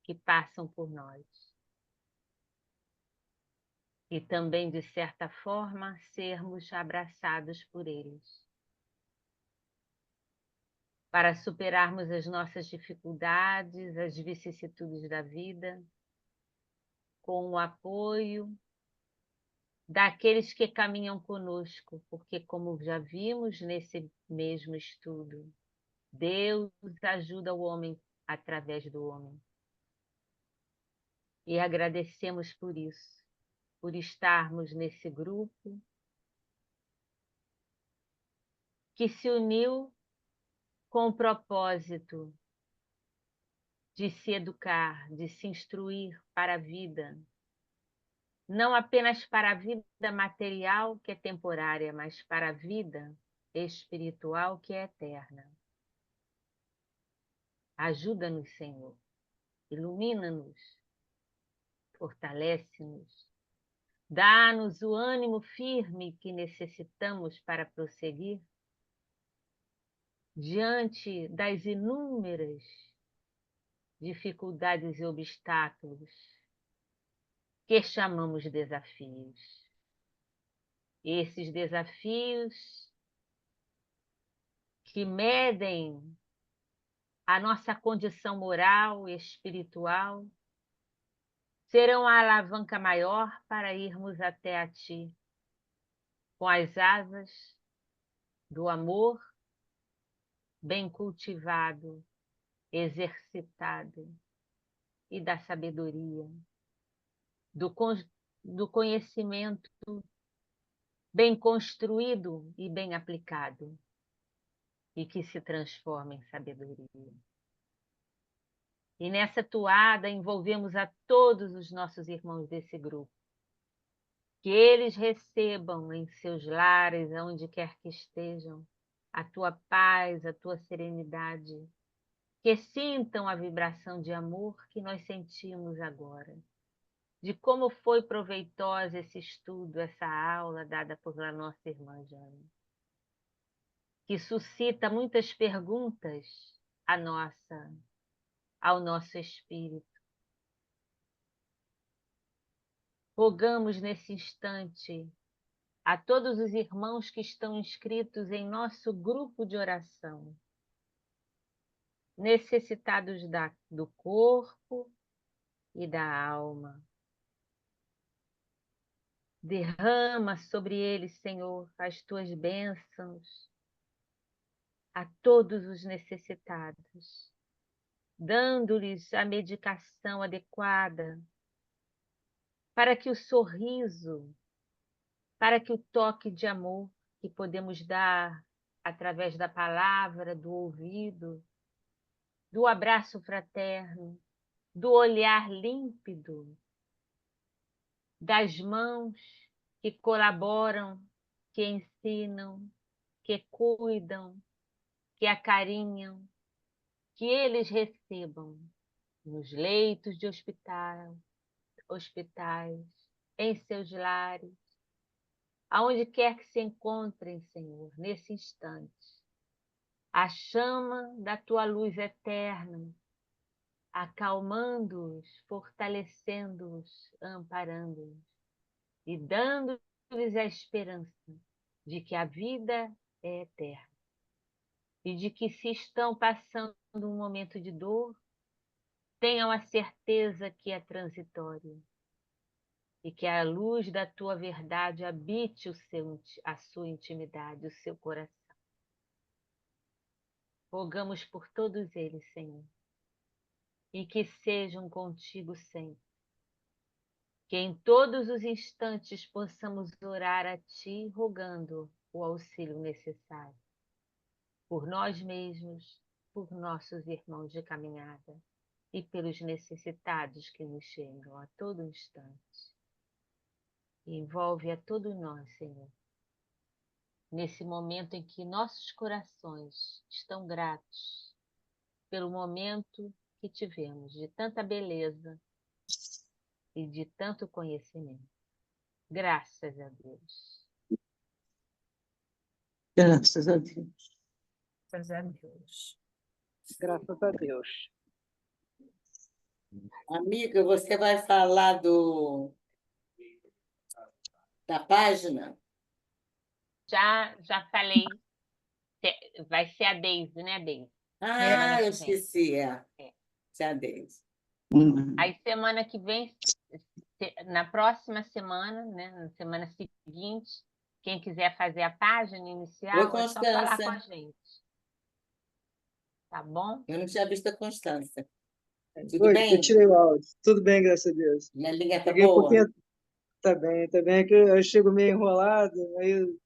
que passam por nós. E também, de certa forma, sermos abraçados por eles. Para superarmos as nossas dificuldades, as vicissitudes da vida, com o apoio daqueles que caminham conosco, porque, como já vimos nesse mesmo estudo, Deus ajuda o homem através do homem. E agradecemos por isso, por estarmos nesse grupo que se uniu com o propósito de se educar, de se instruir para a vida. Não apenas para a vida material, que é temporária, mas para a vida espiritual, que é eterna. Ajuda-nos, Senhor. Ilumina-nos. Fortalece-nos. Dá-nos o ânimo firme que necessitamos para prosseguir diante das inúmeras dificuldades e obstáculos que chamamos desafios. Esses desafios que medem a nossa condição moral e espiritual serão a alavanca maior para irmos até a Ti, com as asas do amor bem cultivado, exercitado, e da sabedoria, do conhecimento bem construído e bem aplicado, e que se transforma em sabedoria. E nessa toada envolvemos a todos os nossos irmãos desse grupo, que eles recebam em seus lares, aonde quer que estejam, a tua paz, a tua serenidade, que sintam a vibração de amor que nós sentimos agora, de como foi proveitosa esse estudo, essa aula dada por nossa irmã Jane, que suscita muitas perguntas ao nosso espírito. Rogamos nesse instante a todos os irmãos que estão inscritos em nosso grupo de oração, necessitados do corpo e da alma. Derrama sobre eles, Senhor, as tuas bênçãos a todos os necessitados, dando-lhes a medicação adequada para que o sorriso, para que o toque de amor que podemos dar através da palavra, do ouvido, do abraço fraterno, do olhar límpido, das mãos que colaboram, que ensinam, que cuidam, que acarinham, que eles recebam nos leitos de hospitais, em seus lares, aonde quer que se encontrem, Senhor, nesse instante. A chama da tua luz eterna, acalmando-os, fortalecendo-os, amparando-os e dando-lhes a esperança de que a vida é eterna e de que, se estão passando um momento de dor, tenham a certeza que é transitório e que a luz da tua verdade habite a sua intimidade, o seu coração. Rogamos por todos eles, Senhor, e que sejam contigo sempre. Que em todos os instantes possamos orar a Ti, rogando o auxílio necessário. Por nós mesmos, por nossos irmãos de caminhada e pelos necessitados que nos chegam a todo instante. E envolve a todos nós, Senhor, nesse momento em que nossos corações estão gratos pelo momento que tivemos de tanta beleza e de tanto conhecimento. Graças a Deus. Graças a Deus. Graças a Deus. Graças a Deus. Amiga, você vai falar da página? Já falei. Vai ser a Deise, né, Deise? Ah, eu que vem. esqueci, É. Já Deise. Aí, semana que vem, na próxima semana, né, na semana seguinte, quem quiser fazer a página inicial, Oi, é só falar Constância. com a gente. Tá bom? Eu não tinha visto a Constância. Tudo Oi, bem? eu tirei o áudio. Tudo bem, graças a Deus. Minha linha tá Cheguei um boa? pouquinho. Tá bem. É que eu chego meio enrolado, aí eu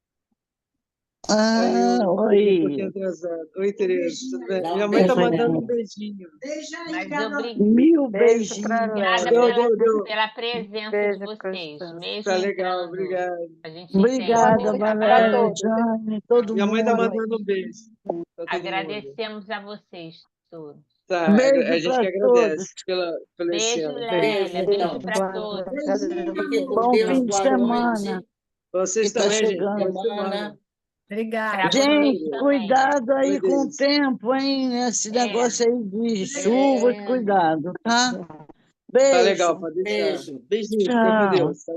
cheguei um pouquinho Oi. atrasado. Oi, Tereza, tudo bem? Dá um Minha mãe tá beijo. mandando um beijinho. Mas Mil Beijo pra beijinhos. Lélia. pela presença Beijo, de vocês, Constância. mesmo Tá legal, entrando, obrigado. a gente Obrigada, entende. Para Valéria, todos. Jane, todo Minha mãe tá mundo. mandando um beijo pra todo mundo. Agradecemos a vocês todos. Tá, Beijo a gente que para todos. agradece pelo Beijo, ensino. Lélia. Beijo, Beijo então. para todos. Fique com Bom Deus, fim de boa semana. noite. Vocês Que tá também, gente. chegando. Boa semana. Obrigada. Para Gente, vocês também. cuidado aí Oi, com o Deise. tempo, hein? Esse negócio aí de chuva, É, cuidado, tá? Tá legal, Beijo. pode deixar. beijo. Beijinho, fica com Tchau. Deus, tá?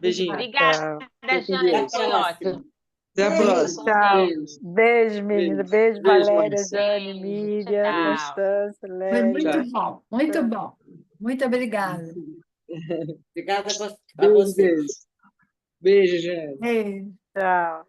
Beijinho. Obrigada, Fica com Jane. Deus. Até a Foi próxima. ótimo. Até a Beijo, próxima. tchau. Beijo. Beijo, menina. Beijo. Beijo, Beijo, Valéria, Márcia. Jane, Beijo. Miriam, Tchau. Constância, Foi Lélia. muito bom, muito bom. Muito obrigada. Obrigada a Beijo, você. beijo. Beijo, gente. Beijo, tchau.